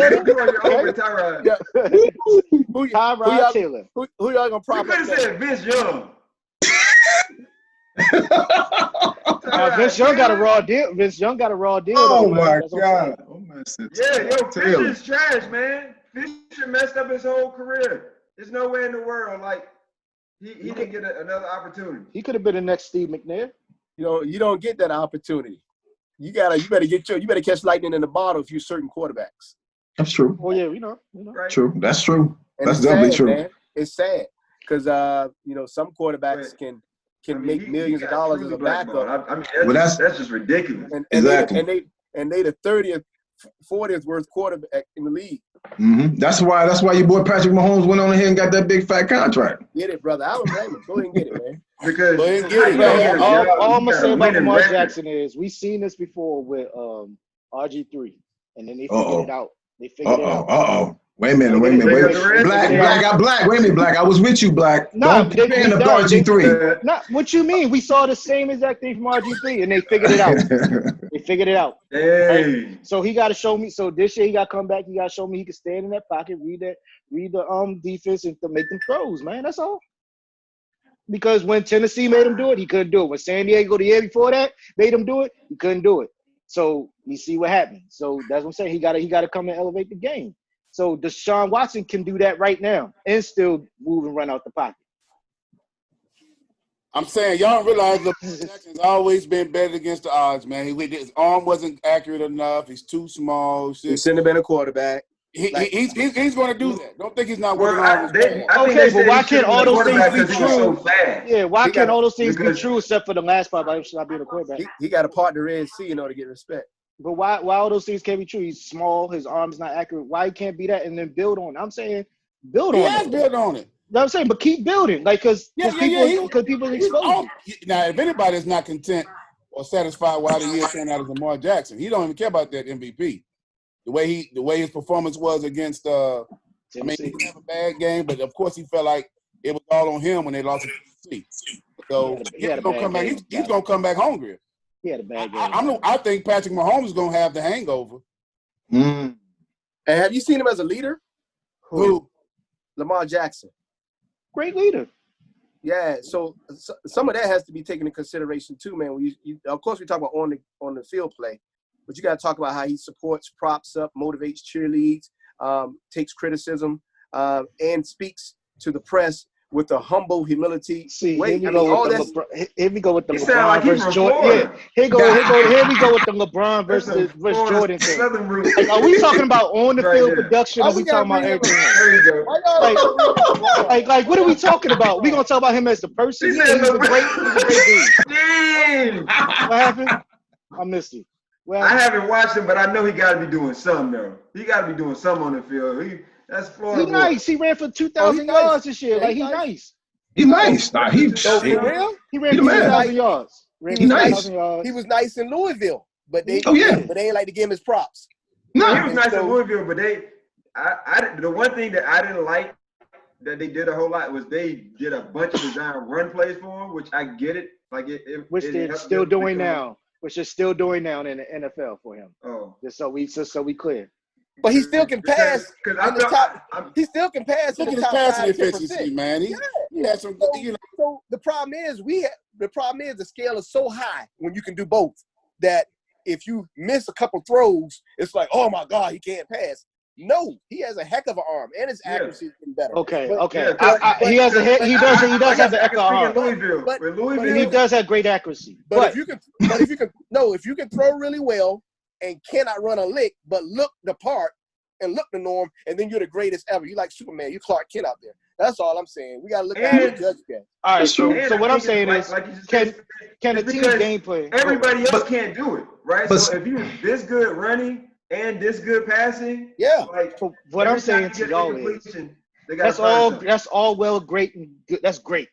Taylor. Who y'all gonna prop? You could have said Vince Young. Vince Young got a raw deal. Vince Young got a raw deal. Oh my God. Fisher is trash, man. Fisher messed up his whole career. There's no way in the world like he didn't get another opportunity. He could have been the next Steve McNair. You don't get that opportunity. You better catch lightning in the bottle if you're certain quarterbacks. That's true. Oh yeah, we know. Right. True. That's true. And that's definitely true. Man. It's sad because some quarterbacks can make millions of dollars as a backup. I mean, that's just ridiculous. Exactly. And they the 30th, 40th worst quarterback in the league. Mm-hmm. That's why your boy Patrick Mahomes went on ahead and got that big fat contract. Get it, brother. I don't blame him. Go ahead and get it, man. Because all I'm gonna say about Lamar Jackson is we've seen this before with RG3, and then they figured it out. They figured it out. Wait a minute. Black. Wait a minute, Black. I was with you, Black. No, don't compare the RG3. Not what you mean. We saw the same exact thing from RG3, and they figured it out. Hey. Right? So he got to show me. So this year he got to come back. He got to show me he can stand in that pocket, read the defense, and to make them throws. Man, that's all. Because when Tennessee made him do it, he couldn't do it. When San Diego the year before that made him do it, he couldn't do it. So we see what happened. So that's what I'm saying. He got to come and elevate the game. So Deshaun Watson can do that right now and still move and run out the pocket. I'm saying y'all realize Lamar Jackson's always been better against the odds, man. His arm wasn't accurate enough. He's too small. He shouldn't have been a quarterback. He's going to do that. Don't think he's not working on his but why can't all those things be true? Yeah, why can't all those things be true except for the last part about him should not being a quarterback? He got a partner in C in order to get respect. But why all those things can't be true? He's small, his arm's not accurate. Why he can't be that and then build on it? I'm saying build on it. He has built on it. I'm saying, but keep building. Like, because people expose you. Now, if anybody's not content or satisfied why the year turned out as Lamar Jackson, he don't even care about that MVP. The way his performance was against I mean, he didn't have a bad game, but of course he felt like it was all on him when they lost to Tennessee. So he's gonna come back hungry. He had a bad game. I think Patrick Mahomes is gonna have the hangover. And have you seen him as a leader? Who? Lamar Jackson. Great leader. Yeah, so some of that has to be taken into consideration too, man. When you of course we talk about on the field play, but you got to talk about how he supports, props up, motivates, cheerleads, takes criticism, and speaks to the press with a humble humility. See, here we go with the LeBron versus Jordan. Yeah, here we go with the LeBron versus Jordan thing. Like, are we talking about on the field production? Or are we talking about everything? Like, what are we talking about? We gonna talk about him as the person? He's a great dude. What happened? I missed you. I haven't watched him, but I know he got to be doing something though. He got to be doing something on the field. That's Florida. He's nice. He ran for 2,000 yards this year. Like, he's nice. He's nice. Nah, He ran for 2,000 yards. He was nice in Louisville, but they ain't like to give him his props. No, he was nice in Louisville, but the one thing that I didn't like that they did a whole lot was they did a bunch of design run plays for him, which I get it. Like which they're still doing now. which is still doing now in the NFL for him. Oh, just so we clear. But he still can pass in the top. He still can pass in the top 5-10%. Man. He has some. So the problem is the scale is so high when you can do both that if you miss a couple throws, it's like, oh my God, he can't pass. No, he has a heck of an arm, and his accuracy is getting better. Okay. He does have a heck of an arm. Louisville, he does have great accuracy. But if you can throw really well and cannot run a lick, but look the part and look the norm, and then you're the greatest ever. You like Superman. You Clark Kent out there. That's all I'm saying. We gotta look at how we judge that. All right. So what I'm saying is, can the team game plan? Everybody else can't do it, right? So if you're this good running and this good passing, what I'm saying to y'all is, that's all well, great and good. That's great.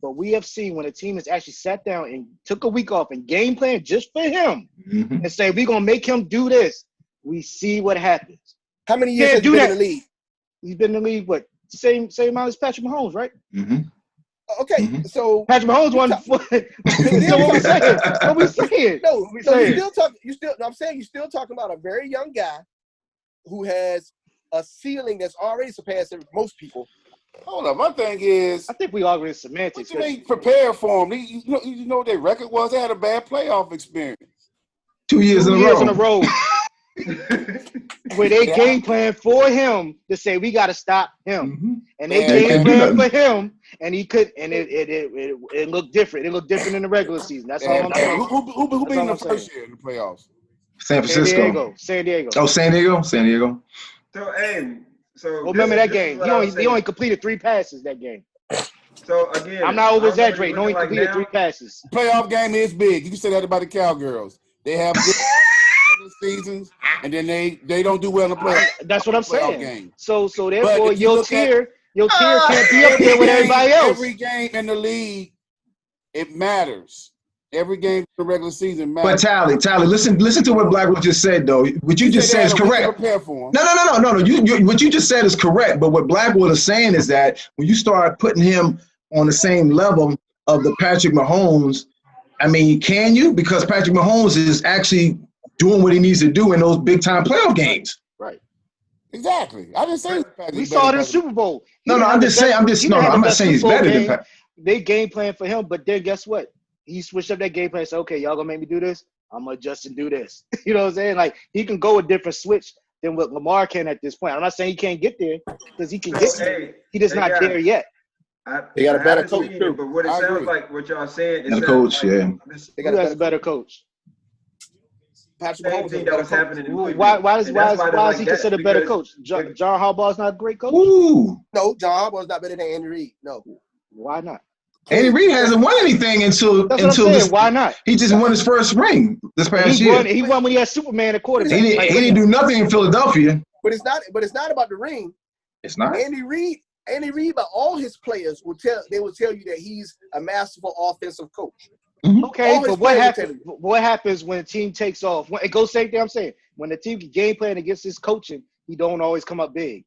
But we have seen when a team has actually sat down and took a week off and game plan just for him and say, we're going to make him do this. We see what happens. How many years has he been in the league? He's been in the league, same amount as Patrick Mahomes, right? Mm-hmm. Okay, so Patrick Mahomes won. What we saying? No, I'm saying you're still talking about a very young guy who has a ceiling that's already surpassing most people. Hold on, my thing is, I think we all agree with semantics. What you mean prepare for him? You know what their record was? They had a bad playoff experience. 2 years in a row. Where they game plan for him to say we got to stop him, and they game plan for him, and he could, and it looked different. It looked different in the regular season. That's all I'm saying. Who beat the first year in the playoffs? San Francisco. San Diego. Oh, San Diego. So remember that game? He only completed 3 passes that game. So again, I'm not over exaggerating. Only completed 3 passes. Playoff game is big. You can say that about the Cowgirls. They have good seasons, and then they don't do well in the playoffs. That's what I'm saying. Game. So therefore your tier can't be up there with everybody else. Every game in the league, it matters. Every game in the regular season matters. But Tally, listen to what Blackwood just said though. What you just said is correct. Prepare for him. No. What you just said is correct. But what Blackwood is saying is that when you start putting him on the same level of the Patrick Mahomes, I mean, can you? Because Patrick Mahomes is actually doing what he needs to do in those big time playoff games. Right. Exactly. I didn't say we saw it in the Super Bowl. I'm not saying he's better than Patrick. They game plan for him, but then guess what? He switched up that game plan and said, okay, y'all gonna make me do this? I'm gonna adjust and do this. You know what I'm saying? Like, he can go a different switch than what Lamar can at this point. I'm not saying he can't get there, because he can get there. He just not there yet. They got a better coach too. But what it sounds like, what y'all saying, is coach, they got a better coach. Patrick Mahomes that was happening in Louisville. Why is he considered a better coach? John Harbaugh's not a great coach? Ooh. No, John Harbaugh's not better than Andy Reid. No. Why not? Andy Reid hasn't won anything until this. Why not? He just won his first ring this past year. He won when he had Superman at quarterback. He didn't do nothing in Philadelphia. But it's not about the ring. It's not. Andy Reid, by all his players will tell you that he's a masterful offensive coach. Mm-hmm. Okay, but what happens when a team takes off? It goes same thing I'm saying. When the team game plan against his coaching, he don't always come up big.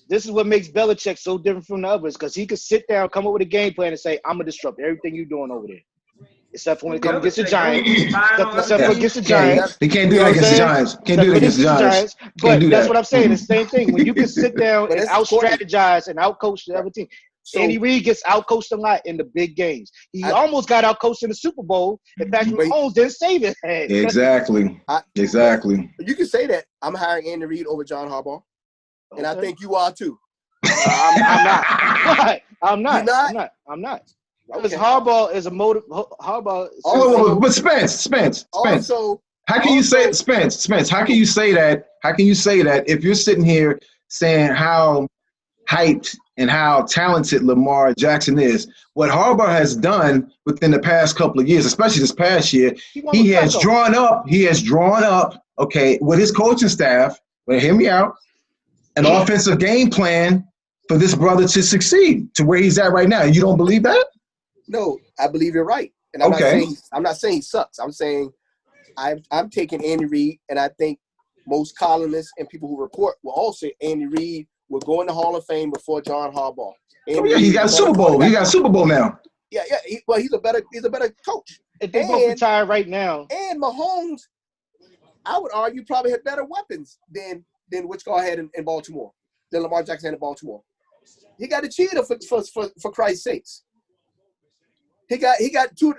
This is what makes Belichick so different from the others, because he could sit down, come up with a game plan, and say, I'm going to disrupt everything you're doing over there. Except for when it comes against the Giants. Except for against the Giants. He can't do that against the Giants. Can't do it against the Giants. But that's what I'm saying. It's the same thing. When you can sit down and out-strategize and out-coach the other team. Andy Reid gets out-coached a lot in the big games. He almost got out-coached in the Super Bowl, and Patrick Mahomes didn't save it. Exactly. You can say that. I'm hiring Andy Reid over John Harbaugh. And I think you are too. I'm not. Because Harbaugh is a motive. But Spence. Also, how can you say Spence? How can you say that? How can you say that if you're sitting here saying how hyped and how talented Lamar Jackson is? What Harbaugh has done within the past couple of years, especially this past year, he has drawn up. Okay, with his coaching staff. Well, hear me out. An offensive game plan for this brother to succeed to where he's at right now. You don't believe that? No, I believe you're right. And I'm not saying he sucks. I'm saying I'm taking Andy Reid, and I think most columnists and people who report will all say Andy Reid will go in the Hall of Fame before John Harbaugh. He got a Super Bowl. He got a Super Bowl now. Yeah. He's a better coach. If they both retire right now. And Mahomes, I would argue, probably had better weapons than which guy had in Baltimore, than Lamar Jackson had in Baltimore. He got a cheater for Christ's sakes. He got two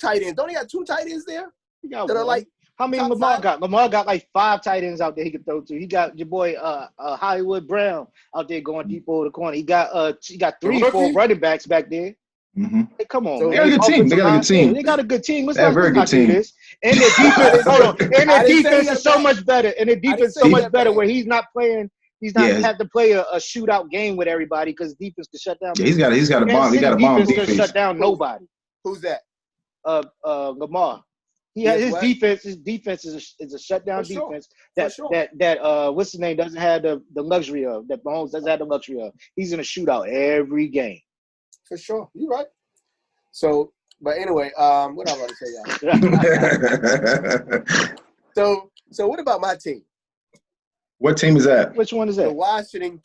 tight ends. Don't he got two tight ends there? He got that one. Are like how many Lamar five? Got? Lamar got like 5 tight ends out there he could throw to. He got your boy Hollywood Brown out there going deep over the corner. He got 3 or 4 running backs back there. Mm-hmm. Hey, come on, so man. They got a good team. They got a good team. They got a good team. They have a very good team. This. And their defense, and their defense is so much better. And their defense is so much better where he's not playing. He's not had to play a shootout game with everybody because defense can shut down. Yeah, he's got a bomb. He got a bomb defense. Can shut down nobody. Who's that? Lamar. His defense is a shutdown defense that what's his name doesn't have the luxury of, that Mahomes doesn't have the luxury of. He's in a shootout every game. For sure. You're right. So, but anyway, what I'm about to say, y'all. So what about my team? What team is that? Which one is that? The Washington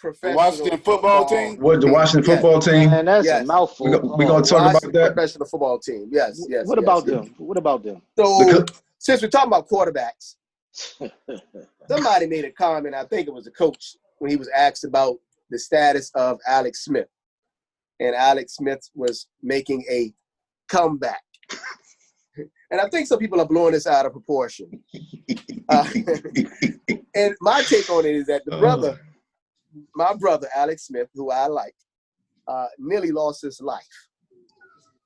football team. What, the Washington football team? Man, that's a mouthful. We're gonna talk about that. Professional football team. Yes. What about them? What about them? So since we're talking about quarterbacks, somebody made a comment. I think it was a coach when he was asked about the status of Alex Smith, and Alex Smith was making a comeback. And I think some people are blowing this out of proportion. And my take on it is that my brother, Alex Smith, who I like, nearly lost his life.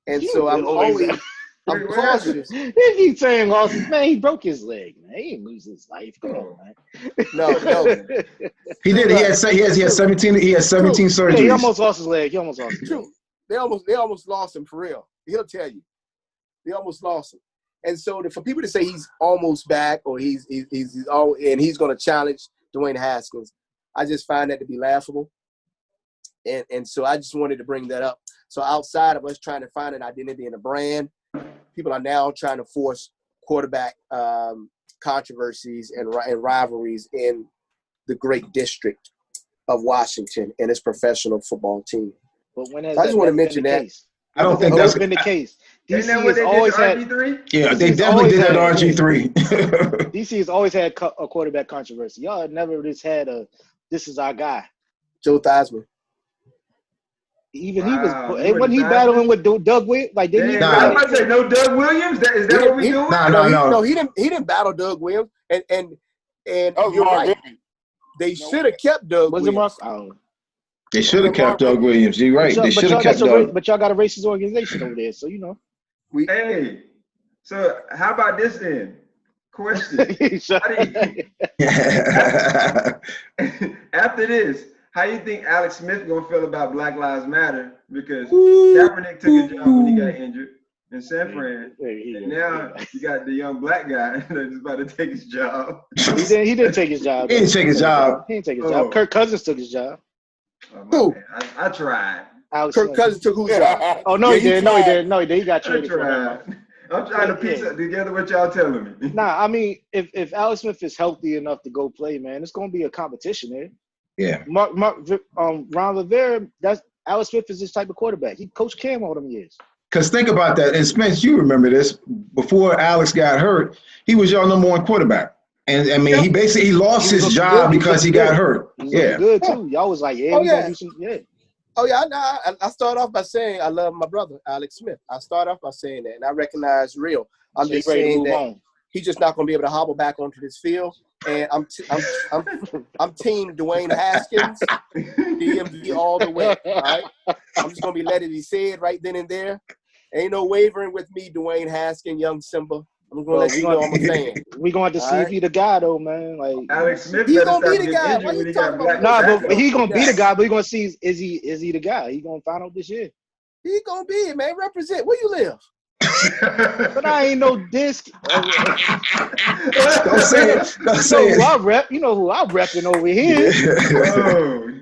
And so I'm cautious. They keep saying lost his, man, he broke his leg, man. He didn't lose his life. Come on, man. No. He did. He had 17 surgeries. Yeah, he almost lost his leg. True. They almost lost him for real. He'll tell you. They almost lost him. And so for people to say he's almost back or he's going to challenge Dwayne Haskins, I just find that to be laughable. And so I just wanted to bring that up. So outside of us trying to find an identity and a brand, people are now trying to force quarterback controversies and rivalries in the great district of Washington and its professional football team. But when I just want to mention that. I don't think that's been the case. DC has always had RG3? Yeah, they definitely did that RG3. DC has always had a quarterback controversy. Y'all have never just had this is our guy. Joe Theismann. Wasn't he battling with Doug Williams? Like didn't he? I was about to say no Doug Williams. Is that what we doing? No. He didn't battle Doug Williams. And you're right. They should have kept Doug Williams. They should have kept Doug Williams. You're right. They should have kept Doug. But y'all got a racist organization over there, so you know. Hey, so how about this then? Question. After this, how you think Alex Smith gonna feel about Black Lives Matter? Because Kaepernick took his job when he got injured in San Fran, and now you got the young black guy that's about to take his job. He didn't take his job. He didn't take his job. Kirk Cousins took his job. Who? I tried. Kirk Cousins took whose job? Oh no, he didn't. No, he didn't. He got traded. I'm trying to piece it together what y'all telling me. Nah, I mean, if Alex Smith is healthy enough to go play, man, it's gonna be a competition there. Yeah. Ron Rivera, Alex Smith is this type of quarterback. He coached Cam all them years. Because think about that, and Spence, you remember this. Before Alex got hurt, he was your number 1 quarterback. And I mean, he lost his job because he got hurt. Yeah, good too. Y'all was like, gonna do some, Oh yeah, I start off by saying I love my brother Alex Smith. I start off by saying that, and I recognize real. I'm just saying that he's just not going to be able to hobble back onto this field. And I'm team Dwayne Haskins, DMV all the way. All right, I'm just going to be letting it said right then and there. Ain't no wavering with me, Dwayne Haskins, young Simba. I'm going to let you know I'm a fan. We're going to see if he's the guy, though, man. Like Alex Smith, he's going to be the guy. What are you talking about? Nah, but he's going to be the guy. But we're going to see is he the guy? He's going to find out this year. He's going to be it, man. Represent. Where you live? But I ain't no disc. Don't say it. Don't say it. I rep. You know who I'm repping over here.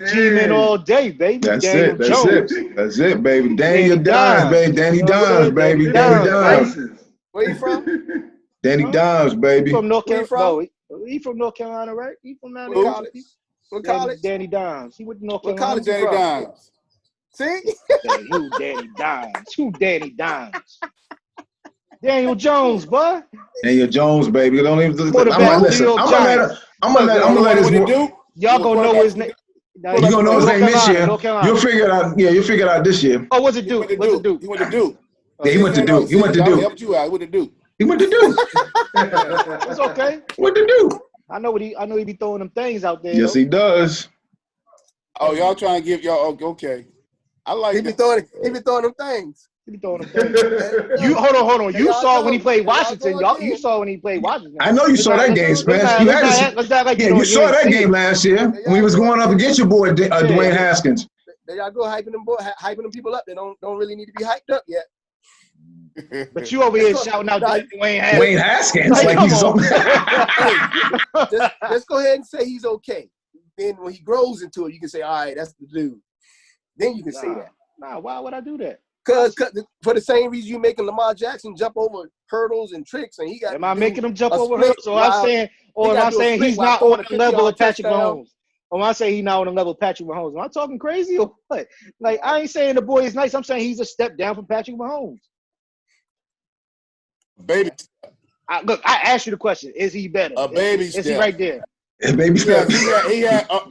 G-Man all day, baby. That's Daniel it. Jones. That's it, baby. Danny Dimes, baby. Danny Dimes, baby. Danny Dimes. Where you from? Danny Dimes, baby. From North Carolina. He from North Carolina, right? He from down there. What college? Danny Dimes. He went to North Carolina. What college Danny Dimes? See? Who Danny Dimes? Daniel Jones, boy. Daniel Jones, baby. Don't even. I'm gonna let his. Y'all gonna know his name. You gonna know his name this year. You'll figure it out. Yeah, you'll figure it out this year. Oh, what's it Duke? He went to Duke. Yeah, he went to Duke. He went to Duke. Helped you out. He went to Duke. He went to Duke. It's okay. Went to Duke. I know he be throwing them things out there. Yes, he does. Oh, y'all trying to give y'all okay. I like he be throwing them things. He be throwing them things. You hold on. You saw when he played Washington. You saw when he played Washington. I know you saw that game, Spence. You saw that game last year when he was going up against your boy Dwayne Haskins. There y'all go hyping them people up. They don't really need to be hyped up yet. But you over here shouting out Dwayne Haskins. Dwayne Haskins, like he's something. Just go ahead and say he's okay. Then when he grows into it, you can say, all right, that's the dude. Then you can say that. Nah, why would I do that? Because for the same reason you making Lamar Jackson jump over hurdles and tricks, and he got. Am I making him jump over hurdles? Or am I saying he's not on the level of Patrick Mahomes? Or am I saying he's not on the level of Patrick Mahomes? Am I talking crazy or what? Like, I ain't saying the boy is nice. I'm saying he's a step down from Patrick Mahomes. Baby. Look, I asked you the question. Is he better? A baby step. Is he right there? Baby step.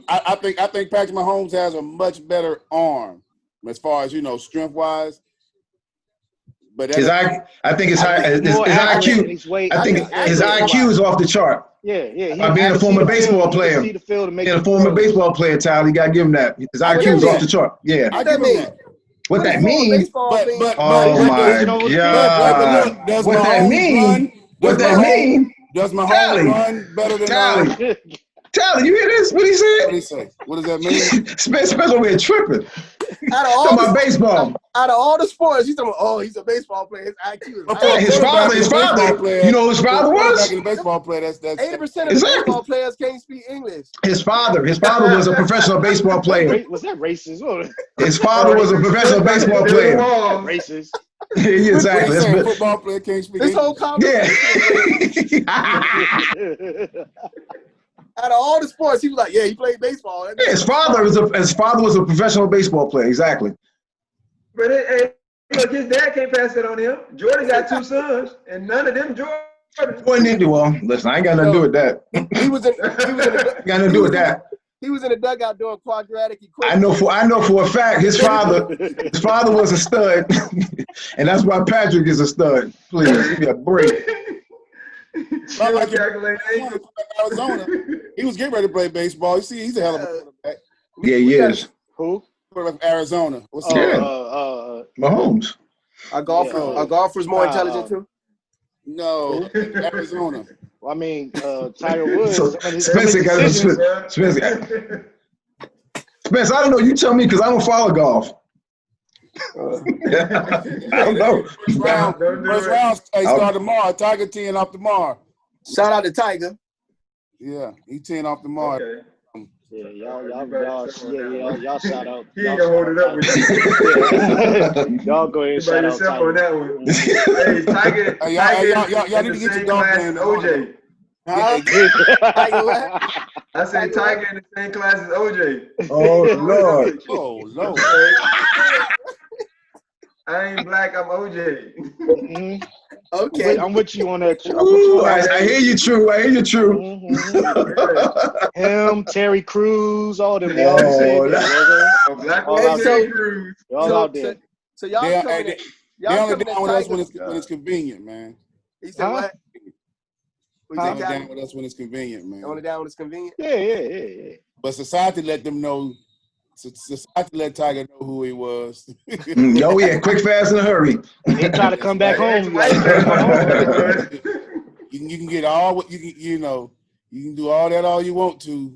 I think Patrick Mahomes has a much better arm as far as strength wise. But I think his IQ. I think his IQ is off the chart. Yeah. By being a former baseball player. Being a former baseball player, Tyler, you gotta give him that. His IQ is off the chart. Yeah. I give him that. What that means? Oh my God! What that mean? What that mean? Does Mahomes run better than Tyler, you hear this? What he said? What did he say? What does that mean? Spence over here tripping. Talking about baseball. Out of all the sports, he's talking about, he's a baseball player. His IQ is his father. You know who his father was? A baseball player. That's 80% of baseball players can't speak English. His father was a professional baseball player. Was that racist? His father was a professional baseball player. Racist. Yeah, exactly. A football player can't speak English. This whole conversation. Out of all the sports, he was like, he played baseball. Yeah, his father was a professional baseball player. Exactly. But look, his dad can't pass it on him. Jordan got 2 sons, and none of them Jordan. Well, listen, I ain't got nothing to do with that. He was in got nothing to do with that. He was in the dugout doing quadratic equation. I know for a fact his father was a stud, and that's why Patrick is a stud. Please give me a break. Like Arizona. He was getting ready to play baseball. You see, he's a hell of a quarterback. Yeah, he is. Who? Arizona. What's Mahomes. Our golfer's more intelligent too? No, Arizona. Well, I mean, Tiger Woods. Spencer got it. Spence, I don't know. You tell me because I don't follow golf. I don't know. First round start tomorrow. Tiger 10 off tomorrow. Shout out to Tiger. Yeah, he 10 off tomorrow. Okay. Yeah, y'all shout out. He ain't gonna hold it up with you. Y'all go ahead and shout out Tiger. On that one. Hey, Tiger, y'all need to get your golf game. OJ. I said Tiger in the same class as OJ. Oh Lord. Oh Lord. I ain't black, I'm OJ. Mm-hmm. Okay. I'm with you on that. I hear you, True. Mm-hmm. Him, Terry Crews, all them. Black Terry Crews. Y'all out there. So y'all they only down with us when it's convenient, man. He said what? They only down with us when it's convenient, man. Only down when it's convenient? Yeah. But society let them know. Society let Tiger know who he was. Oh yeah, quick, fast, in a hurry. He try to come back home. You can get all what you can. You can do all that all you want to.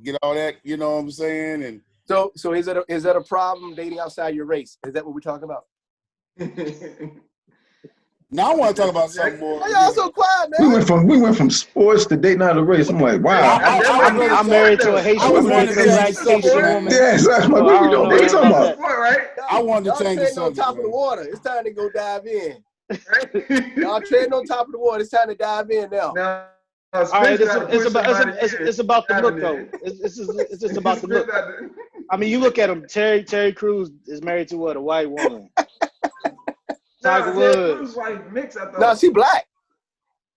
Get all that. You know what I'm saying? And so is that a problem dating outside your race? Is that what we're talking about? Now I want to talk about something more. Why y'all so quiet, man? We went from sports to dating out of race. I'm like, wow. I'm married to a Haitian woman. Yes, that's my baby. What are you talking about? I wanted to change the subject. On top of the water. It's time to go dive in. Y'all treading on top of the water. It's time to dive in now. All right, it's about the look though. It's just about the look. I mean, you look at him. Terry Crews is married to what? A white woman. Tiger Woods. Cruz like mixed, I thought. No, she black.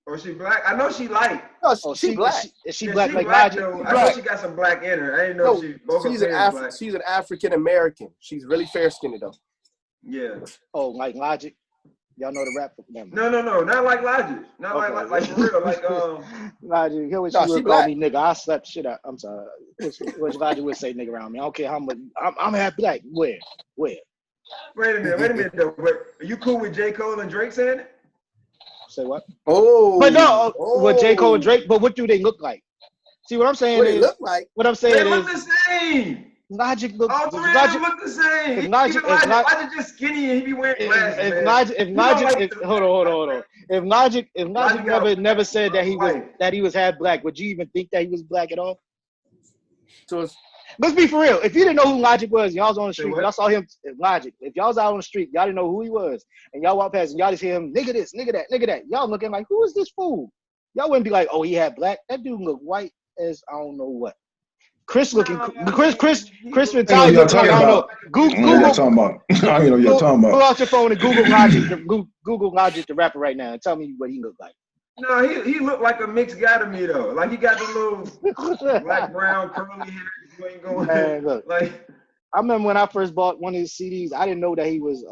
Or she black? I know she light. No, she black. She black like Logic? I know she got some black in her. I didn't know she's an African American. She's really fair skinned though. Yeah. Oh, like Logic. Y'all know the rap? No, not like Logic. Not like for real. Like Logic. Hear what she you black. call me, nigga. I slap shit out. I'm sorry. Which Logic would say nigga around me. I don't care how much. I'm half black. Where? Wait a minute though. But are you cool with J. Cole and Drake saying it? Say what? Oh. But no, with J. Cole and Drake. But what do they look like? See what I'm saying? What they look like? What I'm saying they look the same. Logic look. All three of them look the same. Logic just skinny and he be wearing glasses. If Logic, hold on. If Logic never said that he was half black, would you even think that he was black at all? So let's be for real. If you didn't know who Logic was, y'all was on the street, y'all saw him, Logic. If y'all was out on the street, y'all didn't know who he was, and y'all walk past and y'all just hear him, nigga this, nigga that, nigga that. Y'all looking like, who is this fool? Y'all wouldn't be like, oh, he had black. That dude look white as I don't know what. Chris looking, Chris mentality looks like, I don't know. Google. I don't know what you're talking about. Pull out your phone and Google Logic, the rapper right now, and tell me what he look like. No, he looked like a mixed guy to me though. Like he got the little black, brown, curly hair. Man, look, like I remember when I first bought one of his CDs, I didn't know that he was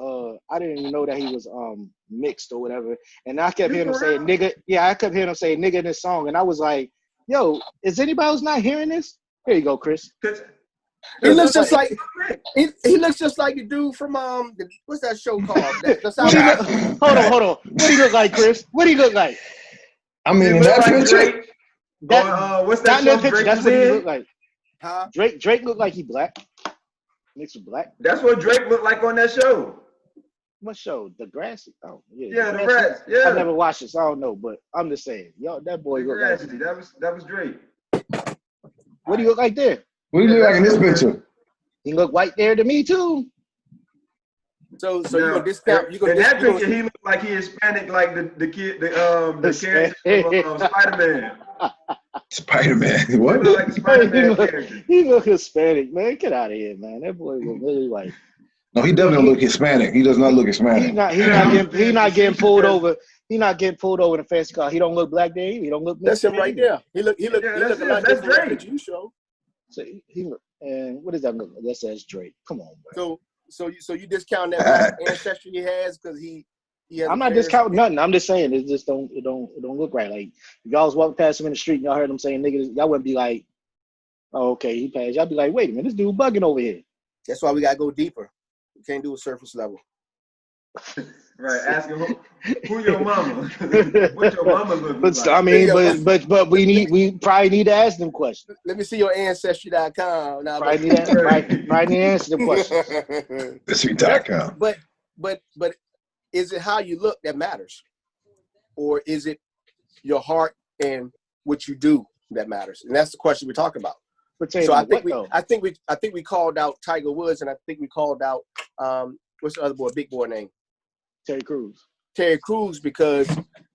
mixed or whatever. And I kept hearing him say nigga. Yeah, I kept hearing him say nigga in this song, and I was like, yo, is anybody else not hearing this? Here you go, Chris. He looks just like he looks just like the dude from what's that show called? Hold on. What do he look like, Chris? What do he look like? I mean, that picture. What's that show? Picture. That's what he look like. Huh? Drake looked like he black. Mixed with black. That's what Drake looked like on that show. What show? Degrassi. Oh, yeah. Yeah, Degrassi. Yeah. I never watched it, so I don't know. But I'm just saying, yo, that boy looked like. That was Drake. What do you look like there? What do you look like in this picture? He look white there to me too. So you gonna discount? You gonna in that picture? He looked like he Hispanic, like the character from Spider-Man. Spider-Man. What? He look like Spider-Man character. He look Hispanic, man. Get out of here, man. That boy look really white. No, he definitely don't look Hispanic. He does not look Hispanic. He not getting pulled over. He not getting pulled over in a fancy car. He don't look black there. He don't look. That's him right there. He look a lot different than you show. So he and what does that look like? That says Drake. Come on, bro. So you discount that ancestry he has because he has. I'm not discounting nothing. I'm just saying it just don't look right. Like if y'all was walking past him in the street and y'all heard him saying niggas, y'all wouldn't be like, oh, okay, he passed. Y'all be like, wait a minute, this dude bugging over here. That's why we gotta go deeper. We can't do a surface level. Right, ask him who your mama. What your mama look like? I mean, but we probably need to ask them questions. Let me see your ancestry.com. Now, probably need to answer them questions. Ancestry.com. But is it how you look that matters, or is it your heart and what you do that matters? And that's the question we're talking about. So I think we called out Tiger Woods, and I think we called out what's the other boy, big boy name? Terry Crews, because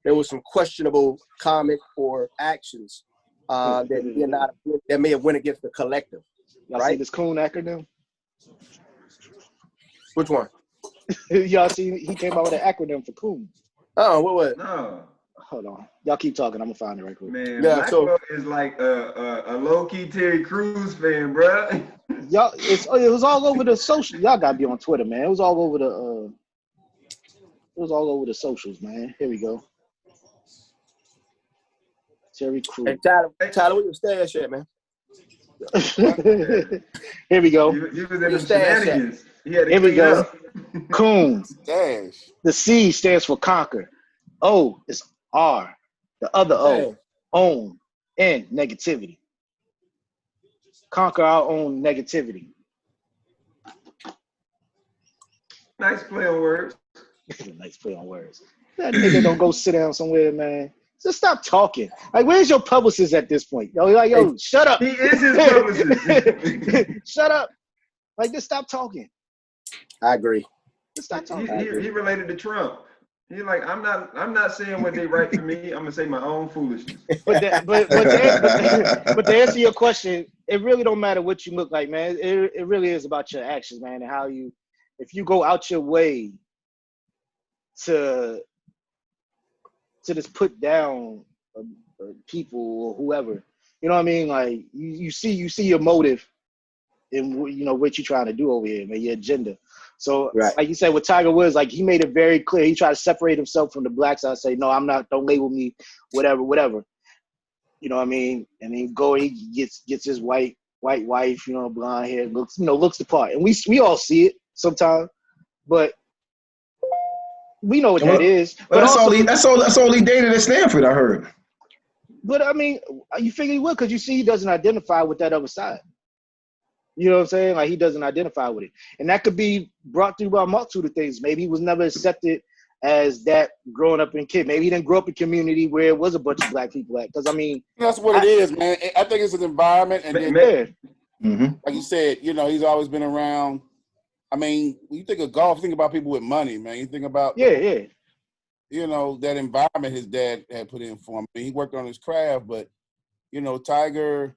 there was some questionable comment or actions that may have went against the collective. Y'all see this Coon acronym? Which one? Y'all see he came out with an acronym for Coon. Oh, what was it? No. Hold on. Y'all keep talking. I'm gonna find it right quick. Man, Maxwell is like a low-key Terry Crews fan, bro. Y'all, it was all over the social. Y'all gotta be on Twitter, man. It was all over the socials, man. Here we go. Terry Crews. Hey, Tyler, where your stash at, man? Here we go. He was in the shenanigans. Here we go. Coon. Stash. The C stands for conquer. O is R. The other O. Own. N. Negativity. Conquer our own negativity. Nice play on words. Nice play on words. That nigga don't go sit down somewhere, man. Just stop talking. Like, where's your publicist at this point? Yo, shut up. He is his publicist. Shut up. Like, just stop talking. I agree. Just stop talking. He related to Trump. He like, I'm not saying what they write for me. I'm gonna say my own foolishness. But to answer your question, it really don't matter what you look like, man. It really is about your actions, man, and how you, if you go out your way to just put down people or whoever. You know what I mean? Like you see your motive in what you're trying to do over here, man, your agenda. So like you said with Tiger Woods, like he made it very clear. He tried to separate himself from the black side, say, no, I'm not, don't label me, whatever. You know what I mean? And then he gets his white wife, blonde hair, looks the part. And we all see it sometimes, but we know what that is. But that's all he dated at Stanford, I heard. But I mean, you figure he would, because you see he doesn't identify with that other side. You know what I'm saying? Like he doesn't identify with it. And that could be brought through by a multitude of things. Maybe he was never accepted as that growing up in kid. Maybe he didn't grow up in a community where it was a bunch of black people at. Because I mean, that's what it is, man. I think it's an environment, and then, like you said, he's always been around. I mean, when you think of golf, think about people with money, man. You think about that environment his dad had put in for him. I mean, he worked on his craft, but Tiger,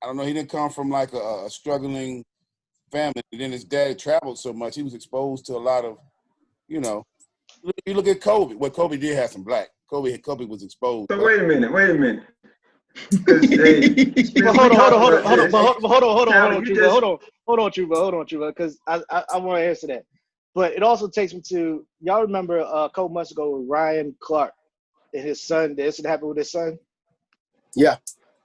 I don't know, he didn't come from like a struggling family. And then his dad traveled so much, he was exposed to a lot of, you look at Kobe. Well, Kobe did have some black. Kobe was exposed. So wait a minute. Hold on, Truba, because I want to answer that. But it also takes me to, y'all remember a couple months ago, Ryan Clark and his son, the incident happened with his son? Yeah.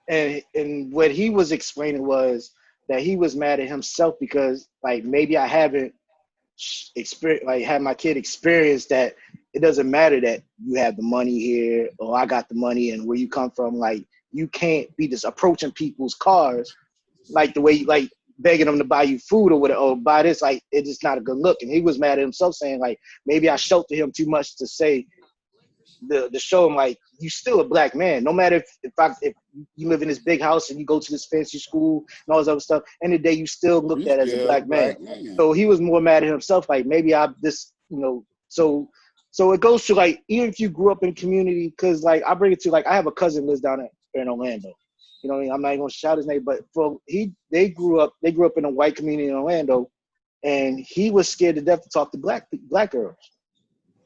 And what he was explaining was that he was mad at himself because, like, maybe I haven't had my kid experience that it doesn't matter that you have the money here or I got the money and where you come from. Like, you can't be just approaching people's cars like the way you, like, begging them to buy you food or whatever, or buy this. Like, it's just not a good look. And he was mad at himself, saying, like, maybe I sheltered him too much to say, to show him, like, you still a black man. No matter if you live in this big house and you go to this fancy school and all this other stuff, end of the day, you still looked at as a black man. So he was more mad at himself, like, maybe so it goes to, like, even if you grew up in a community, because, like, I bring it to, like, I have a cousin lives down there in Orlando. You know what I mean? I'm not even gonna shout his name, but they grew up in a white community in Orlando, and he was scared to death to talk to black girls.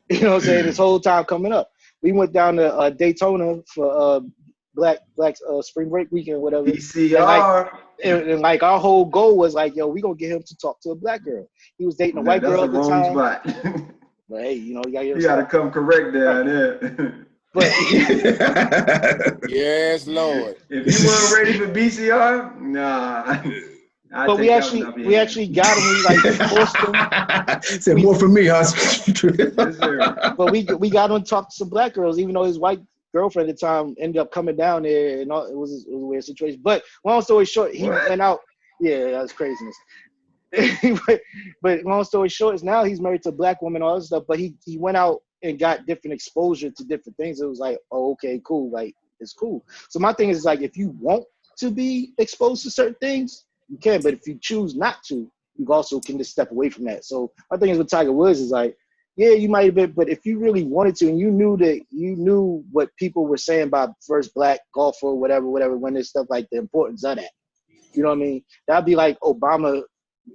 You know what I'm saying? This whole time coming up. We went down to Daytona for black spring break weekend, whatever. PCR. And like our whole goal was like, yo, we gonna get him to talk to a black girl. He was dating a white girl at the time. Spot. But hey, you gotta come correct down there. But yes, Lord. If you weren't ready for BCR, nah. But we actually got him. We like forced him. Said more for me, huh? Yes, but we got him to talk to some black girls, even though his white girlfriend at the time ended up coming down there, and all, it was a weird situation. But long story short, he went out. Yeah, that was craziness. But long story short is now he's married to a black woman, all this stuff. But he went out and got different exposure to different things. It was like, oh, okay, cool, like it's cool. So my thing is like, if you want to be exposed to certain things, you can, but if you choose not to, you also can just step away from that. So my thing is with Tiger Woods is like, yeah, you might have been, but if you really wanted to, and you knew what people were saying about first black golfer, whatever, when there's stuff like the importance of that. You know what I mean? That'd be like Obama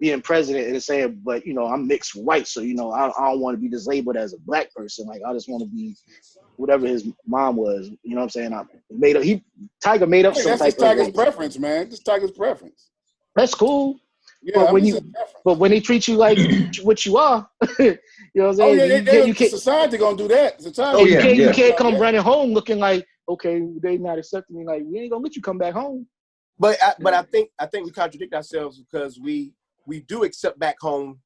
being president and saying, but I'm mixed white, so I don't want to be just as a black person. Like I just want to be whatever his mom was. You know what I'm saying? Tiger made up some type of Tiger's preference, man. Just Tiger's preference. That's cool. Yeah, but when they treat you like what you are, you know what I'm saying? You can't. Society gonna do that. Society. You can't come running home looking like, okay, they not accepting me. Like we ain't gonna let you come back home. But I think we contradict ourselves because we do accept back home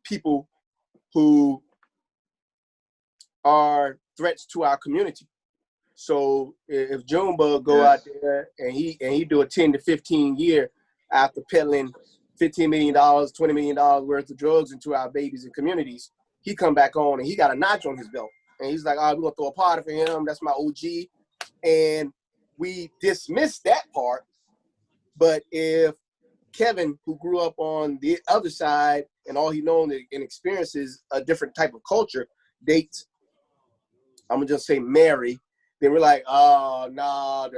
people who are threats to our community. So if Junebug go out there and he do a 10 to 15 year after peddling $15 million, $20 million worth of drugs into our babies and communities, he come back on and he got a notch on his belt. And he's like, we're going to throw a party for him. That's my OG. And we dismiss that part. But if Kevin, who grew up on the other side and all he knows and experiences a different type of culture, dates, I'm going to just say Mary, then we're like, oh, no,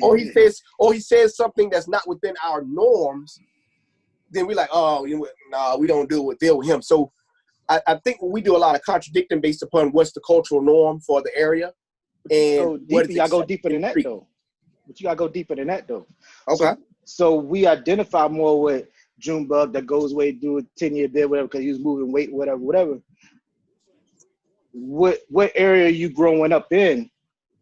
or he says something that's not within our norms. Then we're like, oh, no, we don't deal with him. So I think we do a lot of contradicting based upon what's the cultural norm for the area. And you gotta go deeper than that though. But you gotta go deeper than that though. Okay. So we identify more with Junebug that goes away, do a 10-year bid, whatever, because he was moving weight, whatever. What area are you growing up in?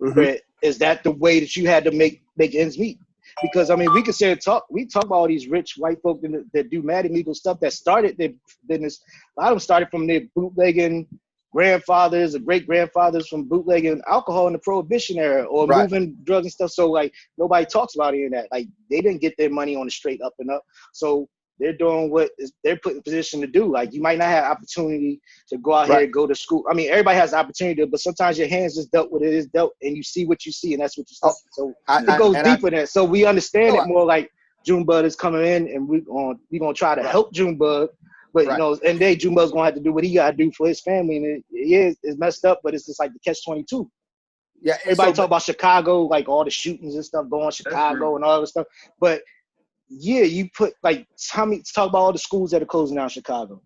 Mm-hmm. Is that the way that you had to make ends meet? Because I mean, we talk about all these rich white folk that do mad illegal stuff that started their business. A lot of them started from their bootlegging grandfathers or great grandfathers from bootlegging alcohol in the Prohibition era, or moving drugs and stuff. So like nobody talks about any of that. Like they didn't get their money on the straight up and up. So they're doing what they're put in position to do. Like you might not have opportunity to go out here and go to school. I mean, everybody has opportunity, but sometimes your hands just dealt what it is dealt, and you see what you see, and that's what you see. So it goes deeper than that. So we understand it more like Junebug is coming in, and we're gonna try to help Junebug, but you know, and then Junebug's gonna have to do what he gotta do for his family, and it's messed up, but it's just like the catch-22. Yeah, everybody talk about Chicago, like all the shootings and stuff going on Chicago and all that stuff, but yeah, you put like talk about all the schools that are closing down Chicago.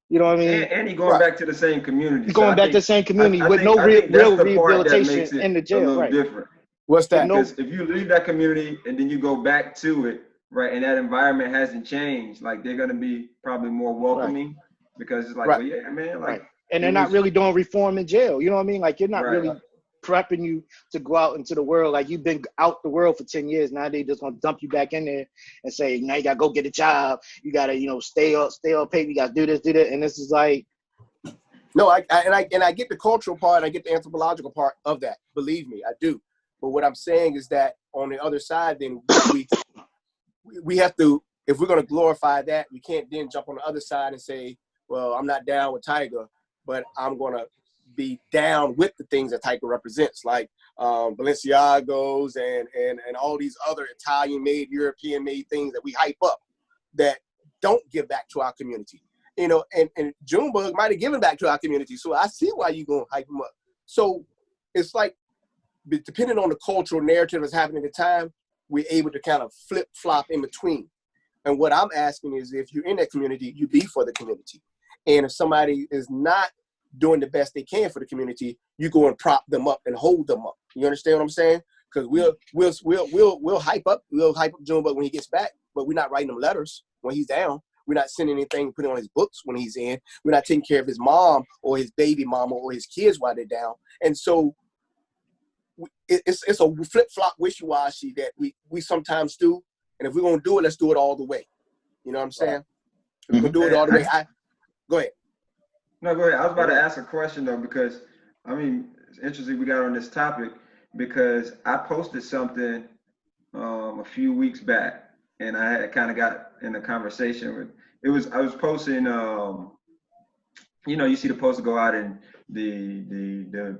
You know what I mean? And he going back to the same community. He's going back to the same community with no real rehabilitation in the jail. Right. Different. What's that? Because if you leave that community and then you go back to it, right, and that environment hasn't changed, like they're gonna be probably more welcoming because it's like, well, yeah, man, like. And they're not really doing reform in jail. You know what I mean? Like you're not really prepping you to go out into the world. Like you've been out the world for 10 years. Now they just gonna dump you back in there and say, now you gotta go get a job. You gotta, stay on paper. You gotta do this, do that. And this is like, no, I get the cultural part. I get the anthropological part of that. Believe me, I do. But what I'm saying is that on the other side, then we have to, if we're gonna glorify that, we can't then jump on the other side and say, well, I'm not down with Tiger, but I'm gonna be down with the things that Tiger represents, like Balenciagos and all these other Italian-made, European-made things that we hype up that don't give back to our community. And Junebug might have given back to our community, so I see why you're going to hype him up. So it's like, depending on the cultural narrative that's happening at the time, we're able to kind of flip-flop in between. And what I'm asking is, if you're in that community, you be for the community. And if somebody is not doing the best they can for the community, you go and prop them up and hold them up. You understand what I'm saying? Because we'll hype up Junebug when he gets back, but we're not writing him letters when he's down. We're not sending anything, putting on his books when he's in. We're not taking care of his mom or his baby mama or his kids while they're down. And so it's a flip-flop wishy-washy that we sometimes do. And if we're going to do it, let's do it all the way. You know what I'm saying? If we're going to do it all the way. Go ahead. No, go ahead. I was about to ask a question, though, because, I mean, it's interesting we got on this topic because I posted something a few weeks back, and I had kind of got in a conversation with, I was posting, you see the poster go out and the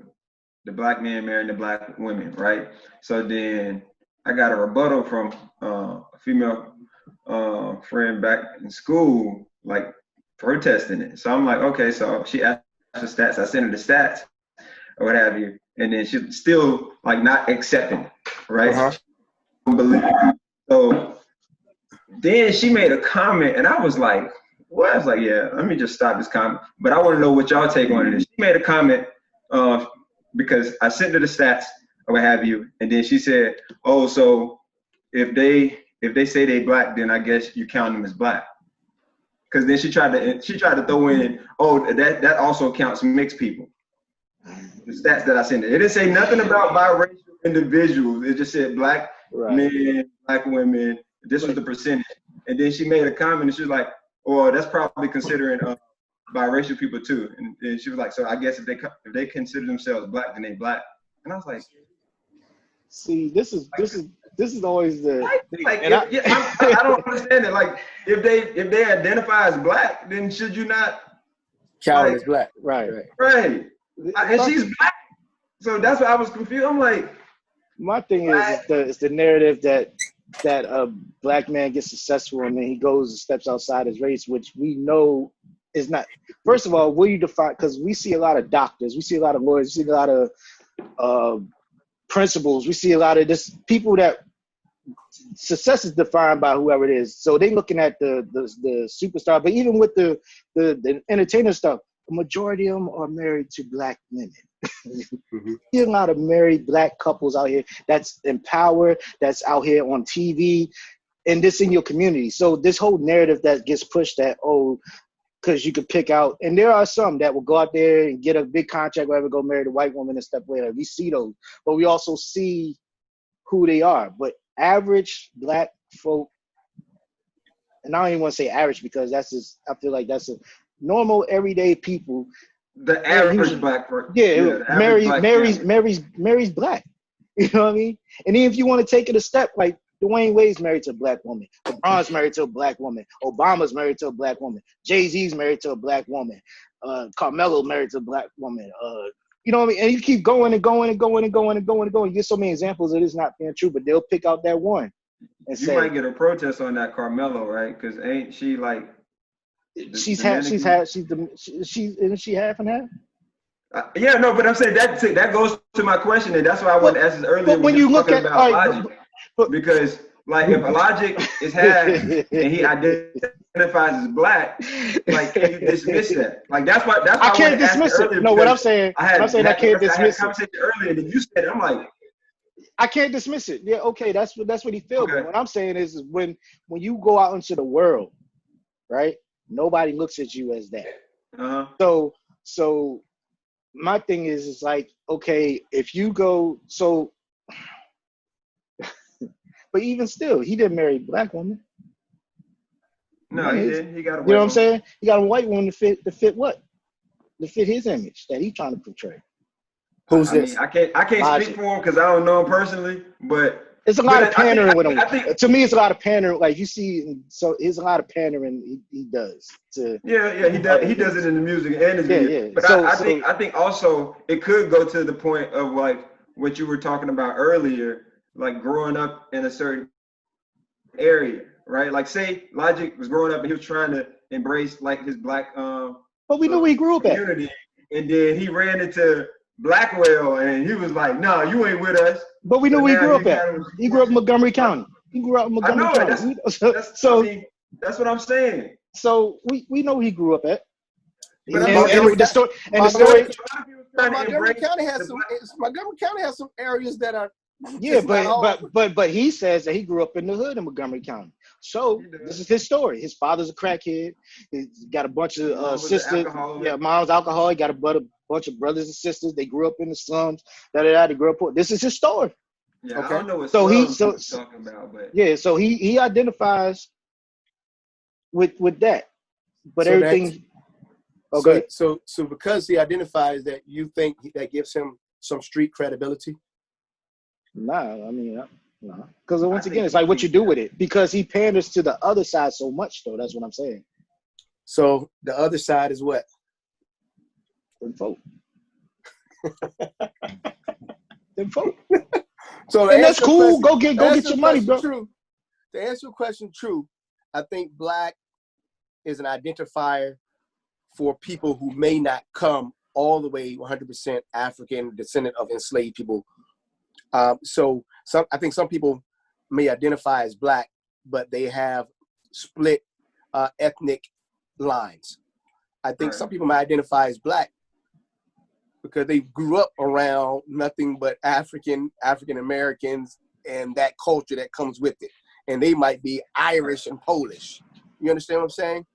black men marrying the black women, right? So then I got a rebuttal from a female friend back in school, like, protesting it. So I'm like, okay, so she asked for stats. I sent her the stats or what have you. And then she's still like not accepting it, right? So then she made a comment and I was like, what? I was like, yeah, let me just stop this comment. But I want to know what y'all take on it. She made a comment because I sent her the stats or what have you. And then she said, oh, so if they say they black, then I guess you count them as black. Because then she tried to throw in, oh, that also counts mixed people. The stats that I sent her. It didn't say nothing about biracial individuals. It just said black men, black women. This was the percentage. And then she made a comment and she was like, oh, that's probably considering biracial people too. And she was like, so I guess if they consider themselves black, then they black. And I was like, see, this is always the like I don't understand it. Like if they identify as black, then should you not count as black? Right. And she's black, so that's why I was confused. I'm like, my thing is it's the narrative that a black man gets successful and then he goes and steps outside his race, which we know is not. First of all, what do you define? Because we see a lot of doctors, we see a lot of lawyers, we see a lot of principals, we see a lot of people that success is defined by whoever it is. So they looking at the superstar, but even with the entertainer stuff, a majority of them are married to black women. There's a lot of married black couples out here that's in power, that's out here on TV, and this in your community. So this whole narrative that gets pushed that, oh, because you could pick out, and there are some that will go out there and get a big contract, whatever, go marry a white woman and stuff later. We see those, but we also see who they are. But average black folk, and I don't even want to say average because that's just, I feel like that's a normal everyday people. The average black person. Yeah, Mary's black. You know what I mean? And then if you want to take it a step, like Dwayne Wade's married to a black woman, LeBron's married to a black woman, Obama's married to a black woman, Jay-Z's married to a black woman, Carmelo married to a black woman. You know what I mean? And you keep going and going and going and going and going and going. You get so many examples of this not being true, but they'll pick out that one. And you might get a protest on that Carmelo, right? Because ain't she like? She's half and half. Yeah, no, but I'm saying that goes to my question, and that's why I wanted to ask this earlier. But when you look at Logic, because like if Logic is half and he identifies as black, like can you dismiss that? Like that's why I can't dismiss it. No, what I'm saying, I can't dismiss it. I had a conversation earlier that you said, I'm like, I can't dismiss it. Yeah, okay, that's what he feels. Okay. But what I'm saying is when you go out into the world, right? Nobody looks at you as that. So my thing is like, okay, if you go, so, but even still, he didn't marry a black woman. No, he didn't. He got a white woman. You know what I'm saying? He got a white woman to fit what? To fit his image that he's trying to portray. Who's this? I can't speak for him because I don't know him personally, but it's a lot of pandering with him. To me, it's a lot of pandering. Like you see, so it's a lot of pandering he does. Yeah, he does. He does it in the music and the video. But I think also it could go to the point of like what you were talking about earlier, like growing up in a certain area, right? Like say Logic was growing up and he was trying to embrace like his black but we knew where he grew up community, and then he ran into Blackwell and he was like, "No, you ain't with us." But we knew where he grew up at. He grew up in Montgomery County. County. That's what I'm saying. So we know where he grew up at. Montgomery County has some areas that are. Yeah, but he says that he grew up in the hood in Montgomery County. So this is his story. His father's a crackhead. He's got a bunch of sisters. Yeah, mom's alcoholic. Got a bunch of brothers and sisters. They grew up in the slums. They grew up poor. This is his story. Yeah, okay. I don't know what he's talking about, but yeah. So he identifies with that, but so everything. Okay. So because he identifies that, you think that gives him some street credibility? Nah, I mean, no. Because once again, it's like what you do with it. Because he panders to the other side so much, though. That's what I'm saying. So the other side is what? Them folk. Them folk. So and that's cool. Go get your money, bro. True. To answer your question, true. I think black is an identifier for people who may not come all the way 100% African descendant of enslaved people. So I think some people may identify as black, but they have split ethnic lines. I think some people might identify as black because they grew up around nothing but African Americans and that culture that comes with it. And they might be Irish and Polish. You understand what I'm saying?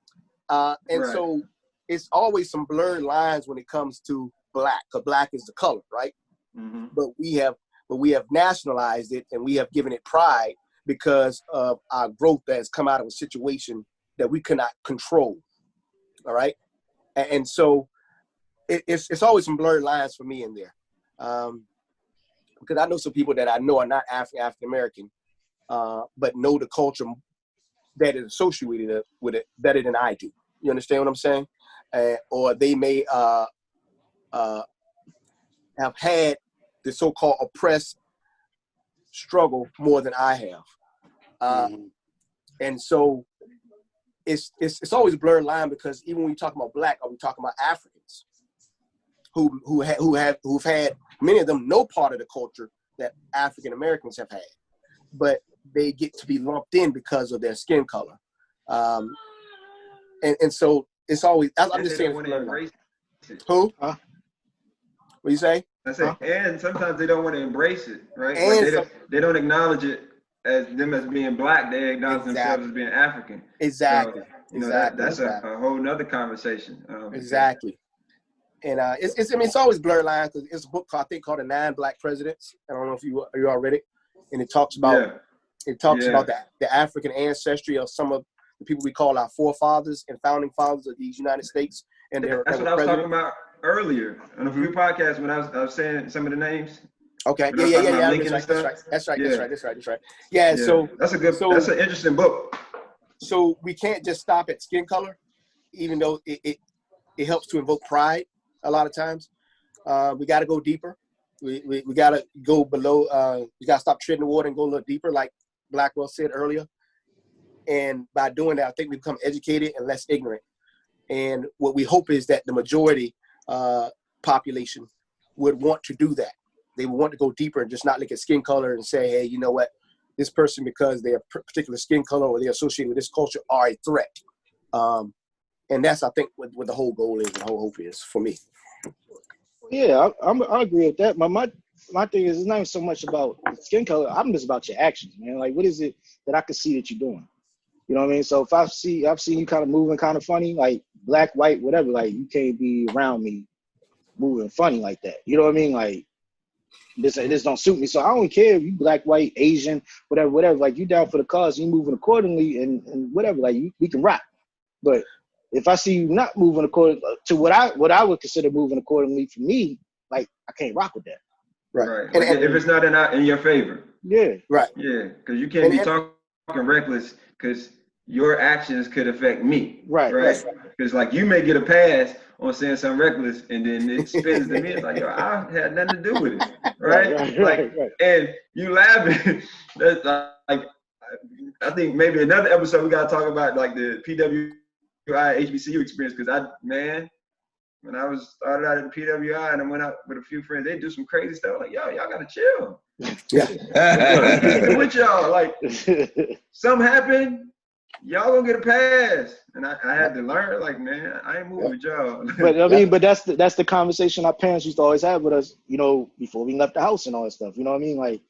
So it's always some blurred lines when it comes to black, because black is the color, right? Mm-hmm. But we have nationalized it and we have given it pride because of our growth that has come out of a situation that we cannot control. All right. And so it's always some blurred lines for me in there. Because I know some people that I know are not African American, but know the culture that is associated with it better than I do. You understand what I'm saying? Or they may have had the so-called oppressed struggle more than I have. And so it's always a blurred line, because even when we talk about black, are we talking about Africans who've had, many of them, no part of the culture that African Americans have had, but they get to be lumped in because of their skin color. And so it's always, I'm just saying, it. Who? What you say? I said, and sometimes they don't want to embrace it, right? Like they don't acknowledge it as them as being black. They acknowledge themselves as being African. Exactly. So, that's a whole nother conversation. Exactly. And it's always blurred lines because it's a book called The 9 Black Presidents. I don't know if you all read it, and it talks about about the African ancestry of some of the people we call our forefathers and founding fathers of these United States. And that's what I was talking about earlier on a few podcasts when I was saying some of the names. Okay. Yeah. That's right. Yeah. So that's an interesting book. So we can't just stop at skin color, even though it helps to invoke pride a lot of times. We got to go deeper. We got to go below. We got to stop treading the water and go a little deeper, like Blackwell said earlier. And by doing that, I think we become educated and less ignorant. And what we hope is that the majority population would want to do that. They would want to go deeper and just not look at skin color and say, hey, you know what? This person, because they're particular skin color or they're associated with this culture, are a threat. And that's, I think, what the whole goal is and the whole hope is for me. Yeah, I agree with that. My thing is, it's not even so much about skin color. I'm just about your actions, man. Like, what is it that I can see that you're doing? You know what I mean? So if I've seen you kind of moving kind of funny, like black, white, whatever, like you can't be around me moving funny like that. You know what I mean? Like this don't suit me. So I don't care if you black, white, Asian, whatever. Like you down for the cause, you moving accordingly and whatever. Like we can rock. But if I see you not moving according to what I would consider moving accordingly for me, like I can't rock with that. Right. And if it's not in your favor. Yeah. Right. Yeah. Because you can't be talking reckless because your actions could affect me. Right. Because like you may get a pass on saying something reckless and then it spins to me. It's like, yo, I had nothing to do with it. Right. And you laughing. That's like, I think maybe another episode we got to talk about like the PWI HBCU experience. Because when I started out at the PWI and I went out with a few friends, they do some crazy stuff. Like, yo, y'all gotta chill. Yeah. With y'all, like, something happened, y'all gonna get a pass. And I had to learn, like, man, I ain't moving with y'all. But I mean, but that's the conversation our parents used to always have with us, you know, before we left the house and all that stuff. You know what I mean? Like,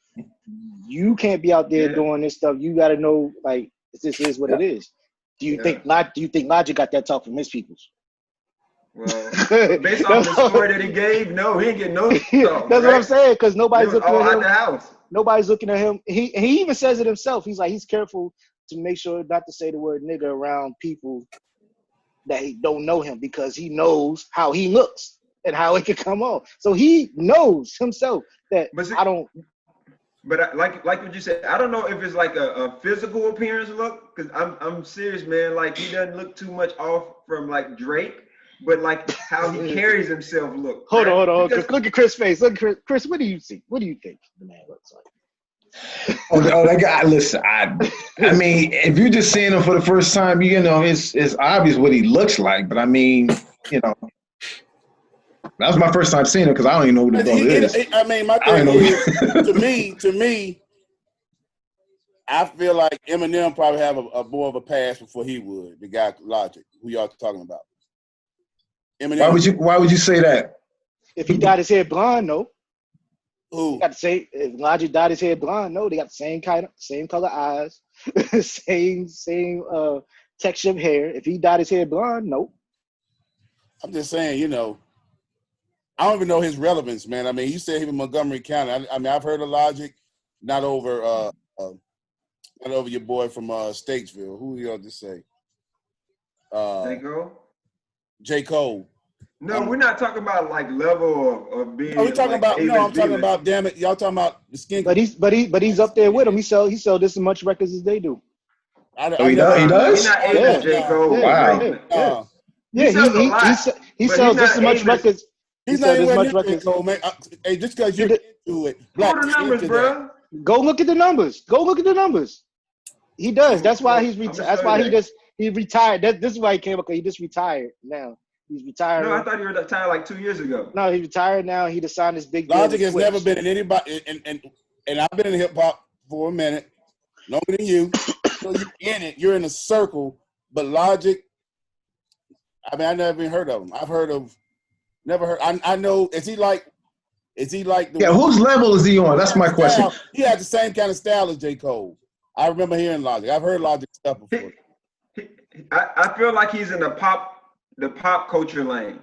you can't be out there doing this stuff. You gotta know, like, this is what it is. Do you think Logic got that talk from his peoples? Well, based on the story that he gave, no, he didn't get no talk. That's what I'm saying, because nobody's looking at him. The house. Nobody's looking at him. He even says it himself. He's like, he's careful to make sure not to say the word nigga around people that don't know him because he knows how he looks and how it can come off. So he knows himself that I don't. But like what you said, I don't know if it's like a physical appearance look, because I'm serious, man. Like he doesn't look too much off from like Drake. But like how he carries himself look. Hold on. Look at Chris' face. Look at Chris. What do you see? What do you think the man looks like? That guy. Listen, I mean, if you're just seeing him for the first time, you know, it's obvious what he looks like. But I mean, you know, that was my first time seeing him because I don't even know who the dog is. I mean, my thing is, to me, I feel like Eminem probably have a more of a pass before he would. The guy Logic, who y'all talking about. Eminem. Why would you say that? If he dyed his hair blonde, no. Who? Got the same. If Logic dyed his hair blonde, no. They got the same color eyes, same texture of hair. If he dyed his hair blonde, no. I'm just saying, you know, I don't even know his relevance, man. I mean, you said he was Montgomery County. I mean, I've heard of Logic, not over your boy from Statesville. Who y'all just say? J. Cole. No, we're not talking about like level of being. We're talking about. No, I'm talking about. Damn it, y'all talking about the skin. But he's up there with them. He sell just as much records as they do. He does. He's not able to J. Cole. Wow. He sells just as much records. He's not even much records, Cole, man. Hey, just because you're into it. Go to the numbers, bro. Go look at the numbers. He does. That's why he's retired. That's why he retired. This is why he came up. He just retired now. He's retired. No, I thought he retired like 2 years ago. No, he retired now. He just signed this big deal. Logic has never been in anybody, and I've been in hip hop for a minute, longer than you. So you're in it. You're in a circle. But Logic, I mean, I never even heard of him. I've heard of Never heard. I know. Is he like the? Yeah, whose level is he on? That's my question. He has the same kind of style as J. Cole. I remember hearing Logic. I've heard Logic stuff before. I feel like he's in the pop culture lane.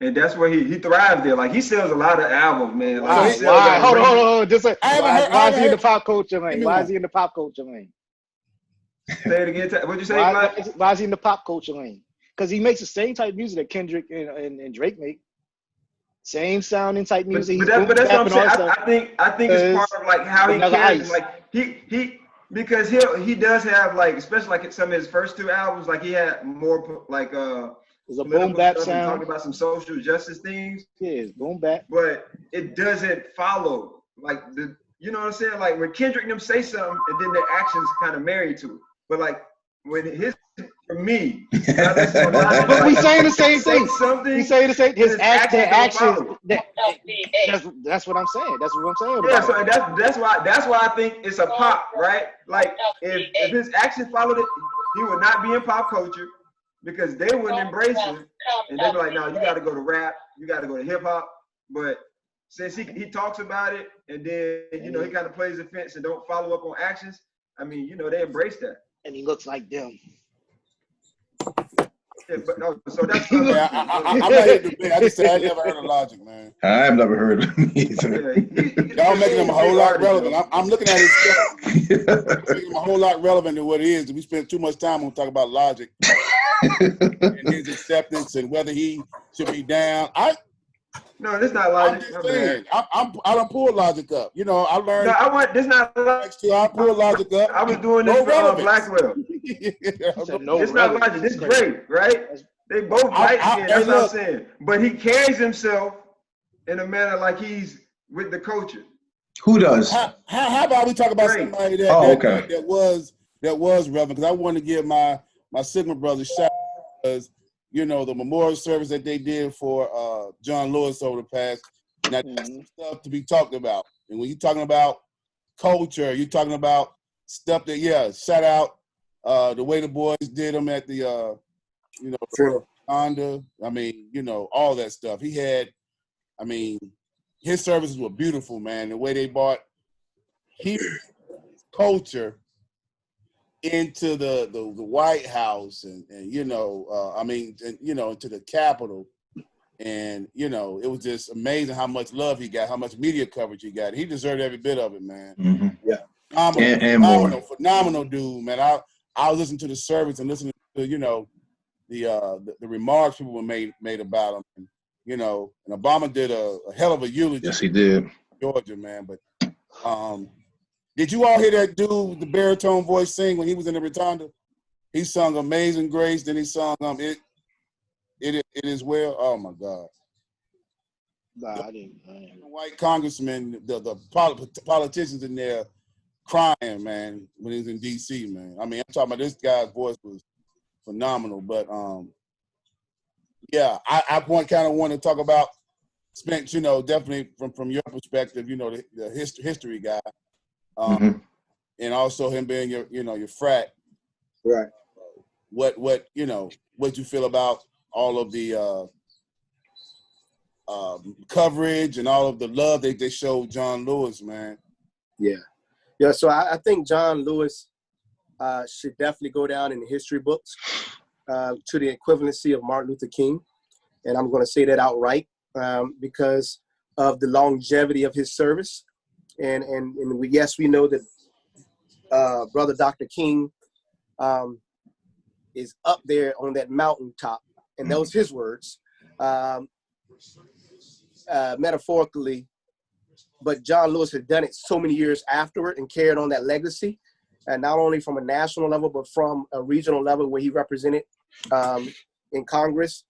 And that's where he thrives there. Like he sells a lot of albums, man. Like, why? Hold on. Just like, why is he in the pop culture lane? Say it again. What'd you say? Why is he in the pop culture lane? Because he makes the same type of music that Kendrick and Drake make. Same sounding type music. But that's what I'm saying. I think it's part of like how he carries. Like he because he does have like, especially like some of his first two albums, like he had more like there's a boom bap sound. Talking about some social justice things. Yeah, it's boom bap. But it doesn't follow like you know what I'm saying? Like when Kendrick and them say something and then their actions kind of married to it. But like when for me, but we saying the same thing. We saying the same. His actions. That's what I'm saying. That's what I'm saying. Yeah, so that's why I think it's a pop, right? Like if his actions followed it, he would not be in pop culture. Because they wouldn't embrace him, and they'd be like, "No, you got to go to rap, you got to go to hip hop." But since he talks about it, and then he kind of plays the fence and don't follow up on actions, I mean, they embrace that. And he looks like them. Yeah, but no, so that's. I'm not here to debate. I just said I never heard of Logic, man. I've never heard of him either. Y'all making him a whole lot relevant. I'm looking at his stuff, making him a whole lot relevant to what it is. We spent too much time on talking about Logic. And his acceptance and whether he should be down. No, this not Logic. I'm just saying, I don't pull Logic up. I learned. No, this not Logic. I pull Logic up. I was doing this for Blackwell. It's not Logic. This is great, right? They both light skinned. That's what I'm saying. But he carries himself in a manner like he's with the culture. Who does? How about we talk about somebody that was relevant? Because I want to give my Sigma brothers shout out because the memorial service that they did for John Lewis over the past. Now that's some stuff to be talked about. And when you're talking about culture, you're talking about stuff that shout out the way the boys did them at the Honda. I mean, all that stuff. He had, his services were beautiful, man. The way they brought culture into the White House and into the Capitol. And, it was just amazing how much love he got, how much media coverage he got. He deserved every bit of it, man. Mm-hmm. Yeah. Phenomenal dude, man. I was listening to the service and listening to, the remarks people were made about him. And Obama did a hell of a eulogy. Yes, he did. Georgia, man. But did you all hear that dude, the baritone voice, sing when he was in the Rotunda? He sung Amazing Grace, then he sung It Is Well. Oh my God. Nah, I didn't. White congressmen, the politicians in there crying, man, when he was in DC, man. I'm talking about this guy's voice was phenomenal. But I kind of want to talk about Spence, definitely from your perspective, the history guy. And also him being your frat. Right. What you feel about all of the coverage and all of the love they showed John Lewis, man. Yeah. So I think John Lewis should definitely go down in the history books to the equivalency of Martin Luther King. And I'm going to say that outright because of the longevity of his service. And we know that Brother Dr. King is up there on that mountaintop. And that was his words, metaphorically. But John Lewis had done it so many years afterward and carried on that legacy. And not only from a national level, but from a regional level where he represented in Congress.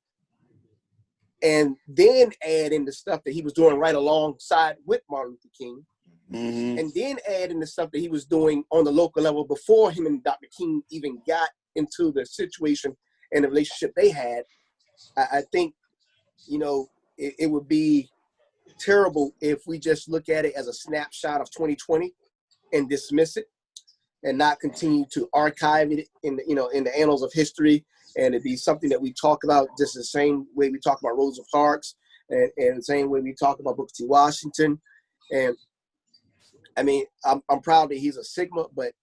And then add in the stuff that he was doing right alongside with Martin Luther King. Mm-hmm. And then add in the stuff that he was doing on the local level before him and Dr. King even got into the situation and the relationship they had. I think, it would be terrible if we just look at it as a snapshot of 2020 and dismiss it and not continue to archive it in the annals of history, and it'd be something that we talk about just the same way we talk about Rosa Parks And the same way we talk about Booker T. Washington. And I mean, I'm proud that he's a Sigma, but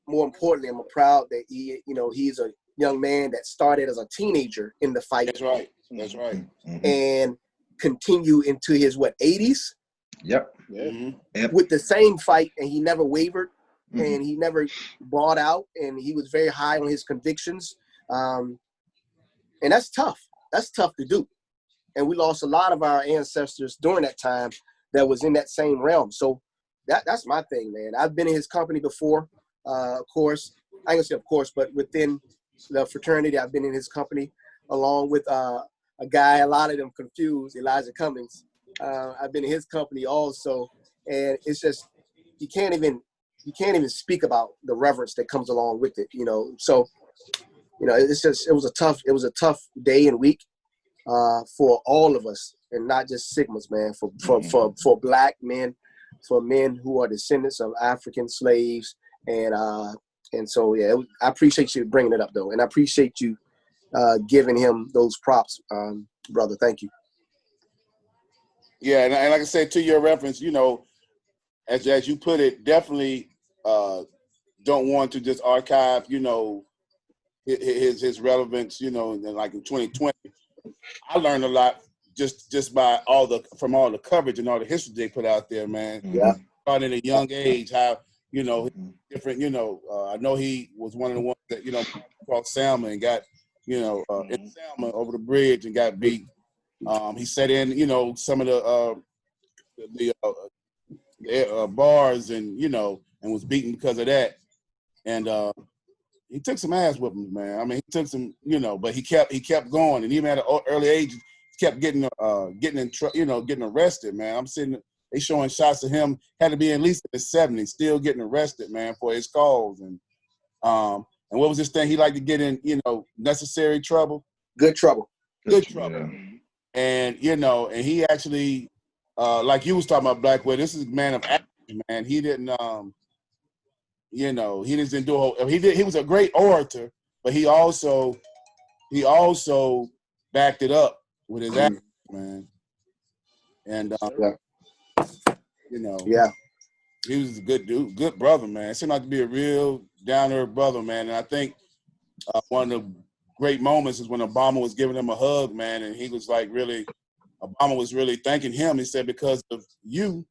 more importantly, I'm proud that he's a young man that started as a teenager in the fight. That's right. That's right. And continue into his 80s. Yep. With the same fight, and he never wavered, and he never bought out, and he was very high on his convictions. And that's tough. That's tough to do. And we lost a lot of our ancestors during that time that was in that same realm. So that's my thing, man. I've been in his company before, of course. I ain't gonna say of course, but within the fraternity, I've been in his company along with a guy, a lot of them confused, Elijah Cummings. I've been in his company also, and it's just you can't even speak about the reverence that comes along with it, So, it's just it was a tough day and week for all of us, and not just Sigmas, man. For Black men, for men who are descendants of African slaves, and so I appreciate you bringing it up though, and I appreciate you giving him those props, brother. Thank you. Yeah, and like I said, to your reference, as you put it, definitely don't want to just archive, his relevance, like in 2020. I learned a lot just by all the coverage and all the history they put out there, man. Yeah. Starting at a young age, how, different, I know he was one of the ones that, crossed Selma and got, in Selma over the bridge and got beat. He set in, some of the bars and, and was beaten because of that. And he took some ass whippings, man. I mean, he took some, but he kept going. And even at an early age, he kept getting arrested, man. I'm sitting, they showing shots of him, had to be at least in his 70s, still getting arrested, man, for his cause. And what was this thing? He liked to get in, necessary trouble. Good trouble. Good trouble. Yeah. And, and he actually, like you was talking about, Blackwell, this is a man of action, man. He didn't, he didn't do he was a great orator, but he also backed it up with his action, man. And, he was a good dude, good brother, man. It seemed like to be a real down-to-earth brother, man. And I think one of the great moments is when Obama was giving him a hug, man, and he was like Obama was really thanking him. He said, because of you,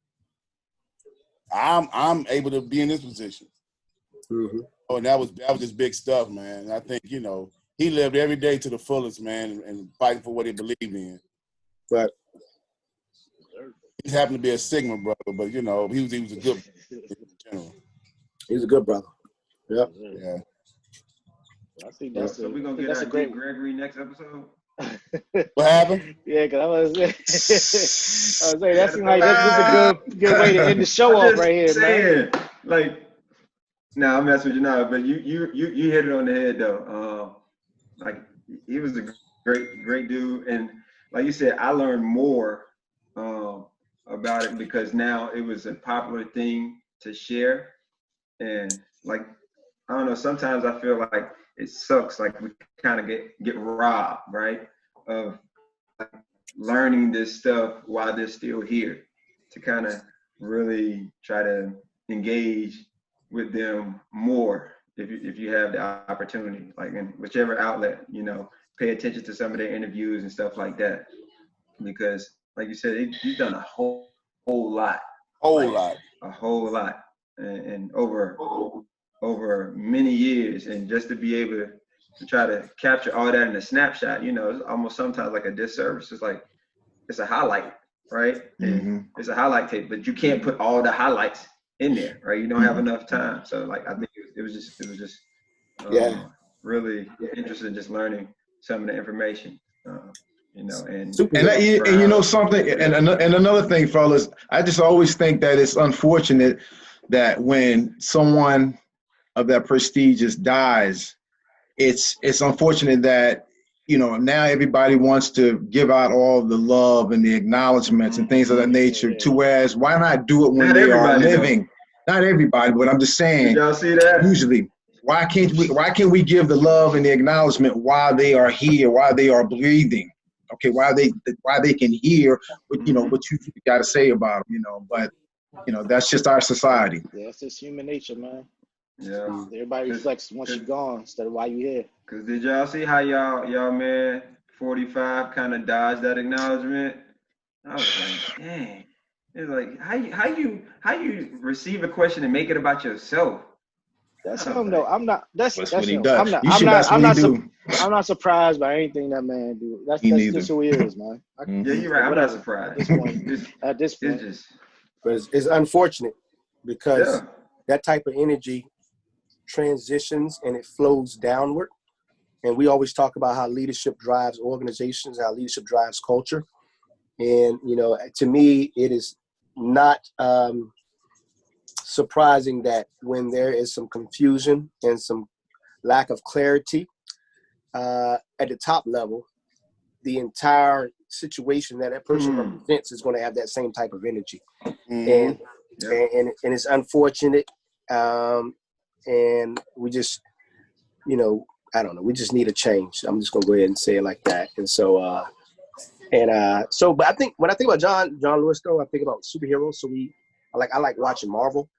I'm able to be in this position. Mm-hmm. Oh, and that was just big stuff, man. And I think, he lived every day to the fullest, man, and fighting for what he believed in. Right. He happened to be a Sigma brother, but he was a good in general. He was a good brother. Yep. Yeah. I think that's so we're gonna get Great Gregory next episode. What happened? Yeah, because I was saying that seems like that's just a good way to end the show off right here, man. Like, I'm messing with you now, but you hit it on the head though. Like, he was a great dude, and like you said, I learned more about it because now it was a popular thing to share, and like, I don't know, sometimes I feel like it sucks, like we kind of get robbed, right, of like learning this stuff while they're still here, to kind of really try to engage with them more if you have the opportunity, like in whichever outlet, pay attention to some of their interviews and stuff like that, because like you said, he's done a whole lot, a whole lot, and over many years, and just to be able to try to capture all that in a snapshot, it's almost sometimes like a disservice. It's like it's a highlight, right? And it's a highlight tape, but you can't put all the highlights in there, right? You don't have enough time. So like I think it was just really interesting just learning some of the information, and something, and another thing, fellas, I just always think that it's unfortunate that when someone of that prestige just dies, it's unfortunate that now everybody wants to give out all the love and the acknowledgments and things of that nature. To whereas, why not do it when they are living? Not everybody, but I'm just saying. Did y'all see that? Usually, why can't we give the love and the acknowledgement while they are here, while they are breathing? okay, why they can hear what what you got to say about them, but that's just our society. Yeah, it's just human nature, man. Yeah. Everybody reflects once you're gone instead of while you're here. Cause did y'all see how y'all man 45 kind of dodged that acknowledgement? I was like, dang. It's like how you receive a question and make it about yourself. That's him though. I'm not. That's what he him. does. I'm not surprised by anything that man do. That's just who he is, man. Yeah, you're right. I'm not surprised. At this point, it's unfortunate because that type of energy transitions and it flows downward. And we always talk about how leadership drives organizations, how leadership drives culture. And, to me, it is not surprising that when there is some confusion and some lack of clarity at the top level, the entire situation that person represents is going to have that same type of energy. And it's unfortunate. And we just, I don't know, we just need a change. I'm just going to go ahead and say it like that. And so, but I think when I think about John Lewis, though, I think about superheroes. So I like watching Marvel.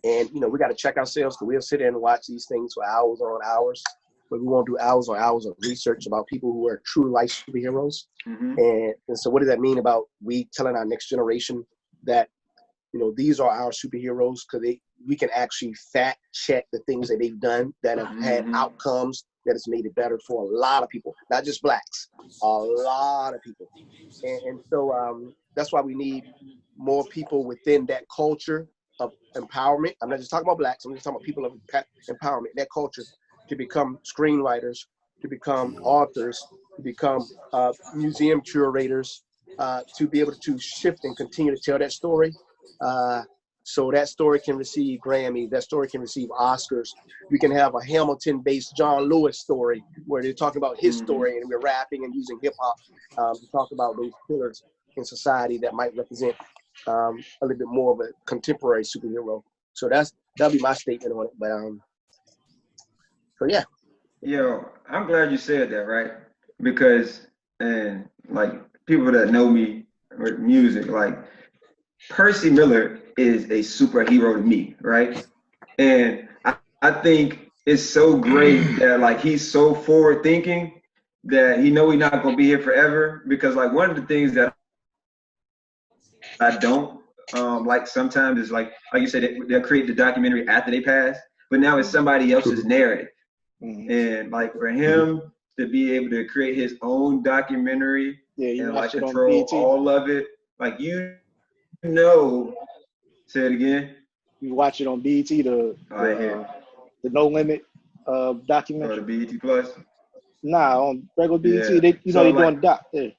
And, we got to check ourselves because we'll sit there and watch these things for hours on hours. But we won't do hours on hours of research about people who are true life superheroes. And so what does that mean about we telling our next generation that, these are our superheroes because we can actually fact check the things that they've done that have had outcomes that has made it better for a lot of people, not just blacks, a lot of people. And so that's why we need more people within that culture of empowerment. I'm not just talking about blacks. I'm just talking about people of empowerment, that culture to become screenwriters, to become authors, to become museum curators, to be able to shift and continue to tell that story. So that story can receive Grammys, that story can receive Oscars. We can have a Hamilton-based John Lewis story where they're talking about his story and we're rapping and using hip-hop to talk about those pillars in society that might represent a little bit more of a contemporary superhero. So that'll be my statement on it. But so yeah. Yo, I'm glad you said that, right? Because and like people that know me with music, like Percy Miller is a superhero to me, right? And I think it's so great that like he's so forward thinking that he's not gonna be here forever. Because like one of the things that I don't like sometimes is like you said, they'll create the documentary after they pass, but now it's somebody else's narrative. And like for him to be able to create his own documentary and like control all of it, like say it again. You watch it on BET, the No Limit documentary. Or the BET Plus. Nah, on regular BET, they they're doing doc there.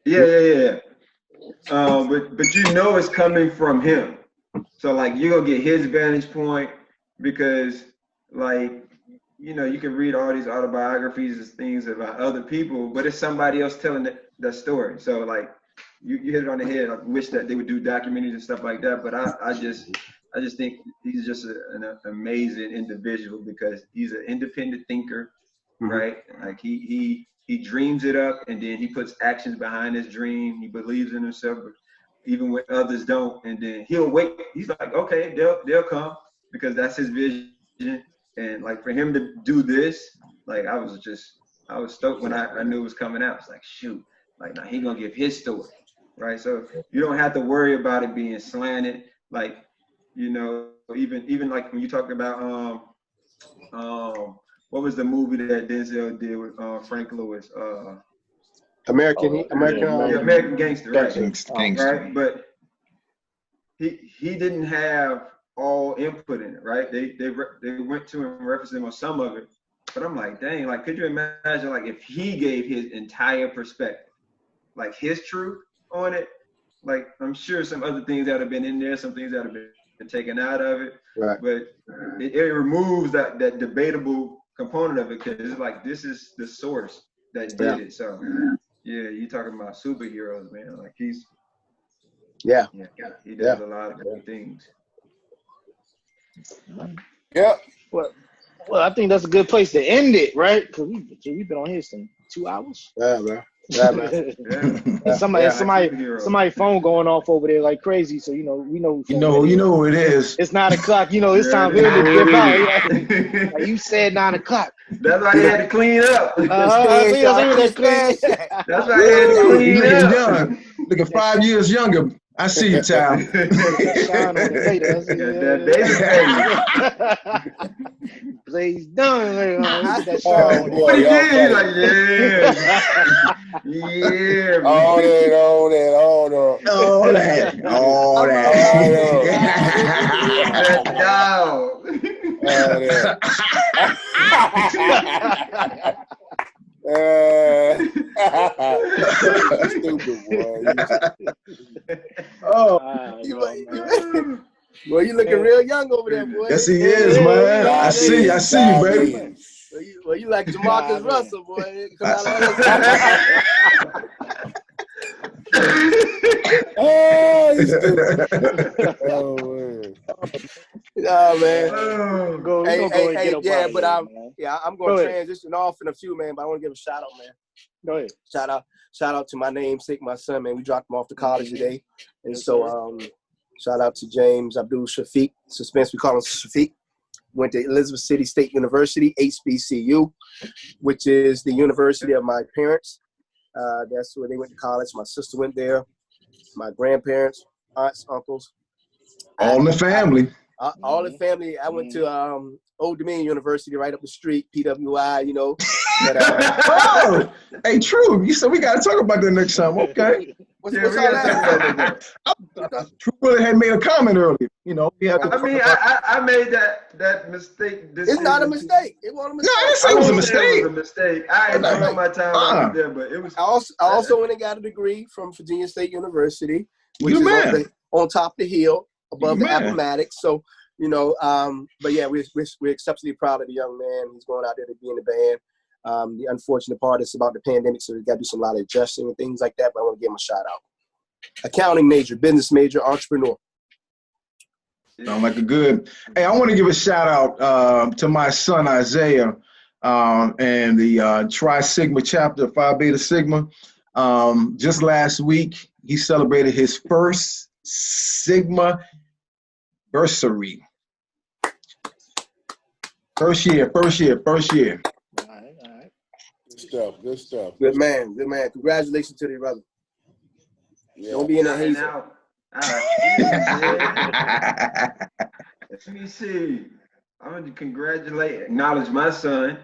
Yeah. But it's coming from him. So like you're gonna get his vantage point because like you can read all these autobiographies and things about other people, but it's somebody else telling that story. So like you hit it on the head. I wish that they would do documentaries and stuff like that, but I just think he's just an amazing individual because he's an independent thinker, right? Like he dreams it up and then he puts actions behind his dream. He believes in himself, even when others don't. And then he'll wait. He's like, okay, they'll come because that's his vision. And like for him to do this, like I was stoked when I knew it was coming out. It's like, shoot, like now he gonna give his story, right? So you don't have to worry about it being slanted. Like, even like when you talk about what was the movie that Denzel did with Frank Lewis? American Gangster, right? Gangster. Right, but he didn't have all input in it, right? They went to him and referenced him on some of it, but I'm like, dang, like could you imagine like if he gave his entire perspective, like his truth on it? Like I'm sure some other things that have been in there, some things that have been taken out of it, right? But it removes that debatable component of it because it's like this is the source that did it. So yeah, you talking about superheroes, man? Like he does a lot of good things. Yeah. Well, Well, I think that's a good place to end it, right? Because we've been on here since 2 hours. Yeah, man. Yeah, man. Yeah. Somebody phone going off over there like crazy. So we know. You know who it is. It's 9 o'clock. It's time for him to dip out. Like you said 9 o'clock. That's why he had to clean up. That's why he had to clean up. Looking 5 years younger. I see you, Tal. Blaze done. What he did? Like, yeah. All that. Stupid boy. Boy, you looking real young over there, boy. Yes, he is, man. I see you, baby. Well, you like Jamarcus Russell, boy. Oh, he's stupid. Oh man. Go Hey, yeah, but I'm going to transition off in a few, man. But I want to give a shout out, man. Go ahead. Shout out to my namesake, my son, man. We dropped him off to college today, and so shout out to James Abdul Shafiq. Suspense, we call him Shafiq. Went to Elizabeth City State University, HBCU, which is the university of my parents. That's where they went to college. My sister went there. My grandparents, aunts, uncles. All in the family. All the family. I went to Old Dominion University right up the street, PWI, But, hey, True. You said we got to talk about that next time. Okay. What's all that? True really had made a comment earlier. I made that mistake. It's not a mistake. It wasn't a mistake. No, I didn't say it was a mistake. It was a mistake. I enjoyed my time when I was there, but it was. I also went and got a degree from Virginia State University, which is on top of the hill above the Appomattox. So, but yeah, we're exceptionally proud of the young man. He's going out there to be in the band. The unfortunate part is about the pandemic, so we got to do a lot of adjusting and things like that, but I want to give him a shout out. Accounting major, business major, entrepreneur. Sound like a good. Hey, I want to give a shout out to my son Isaiah and the Tri Sigma chapter, Phi Beta Sigma. Just last week, he celebrated his first Sigma bursary. First year. All right. Good stuff. Good man. Congratulations to the brother. Yeah. Don't be in a haze. Let me see. I want to acknowledge my son,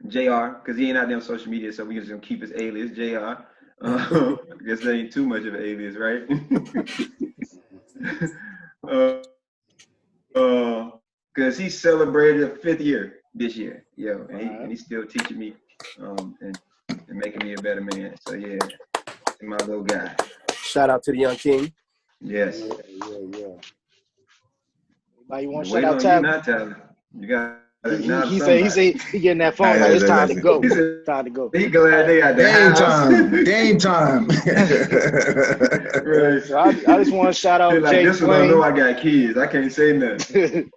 JR, because he ain't out there on social media, so we're just going to keep his alias, JR. I guess that ain't too much of an alias, right? Because he celebrated a 5th year this year, and he's still teaching me and making me a better man. So, yeah, my little guy. Shout out to the young king. Yes. Yeah. Anybody want to shout out Tyler? You got. He said he getting that phone. Like, it's time to go. It's time to go. He glad they got that game time. Right. So I just want to shout out Jay this Flame. One I know I got kids. I can't say nothing.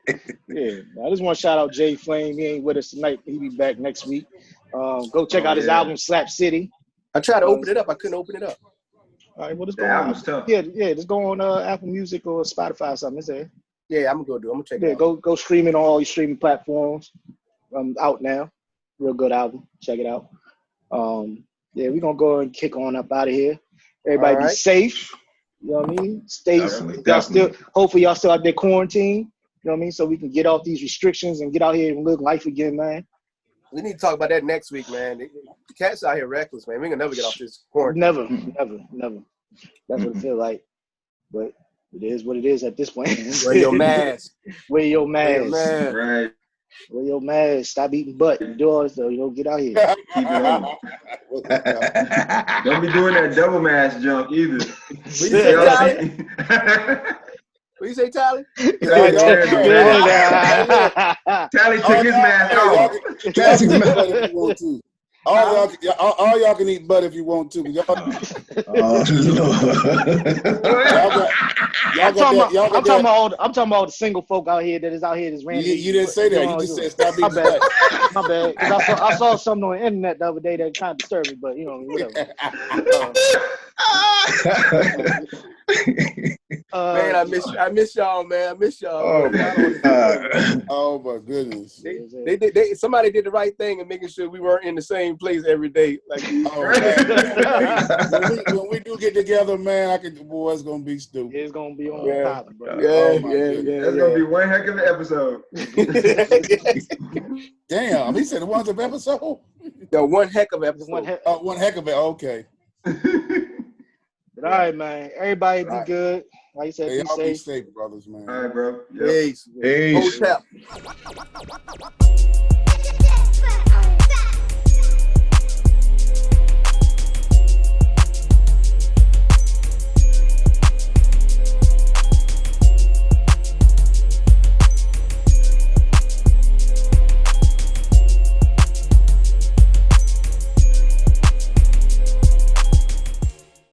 Yeah, I just want to shout out Jay Flame. He ain't with us tonight. He'll be back next week. Go check out his album Slap City. I tried to open it up. I couldn't open it up. All right, well, just go on. Tough. Yeah, just go on Apple Music or Spotify or something. It's there. Yeah, I'm gonna check it out. Go stream it on all your streaming platforms. Out now. Real good album. Check it out. We're gonna go and kick on up out of here. Everybody be safe. You know what I mean? Stay. Hopefully y'all still out there quarantined. You know what I mean? So we can get off these restrictions and get out here and live life again, man. We need to talk about that next week, man. The cats out here reckless, man. We can never get off this quarantine. Never. That's what it feels like. But it is what it is at this point. Wear your mask. Wear your mask. Right. Wear your mask. Stop eating butt. You do all this though. Get out here. Keep it on. Don't be doing that double mask jump either. What you say, Tally? Tally took his mask off. All y'all can eat butt if you want to. Y'all, Oh Lord. I'm talking about all the single folk out here that is out here that's random. You didn't say that. You just said stop eating butt. My bad. I saw something on the internet the other day that kind of disturbed me, but whatever. Man, I miss y'all, man. I miss y'all. Oh my goodness. Somebody did the right thing in making sure we weren't in the same place every day. Like, man. when we do get together, man, boy, it's gonna be stupid. It's gonna be on top, bro. That's gonna be one heck of an episode. Damn, he said one of episode. No, one heck of episode. One heck of it. Okay. But all right, man. Everybody be good. Like you said, be safe, brothers, man. All right, bro. Yep. Peace. Peace. Hotel.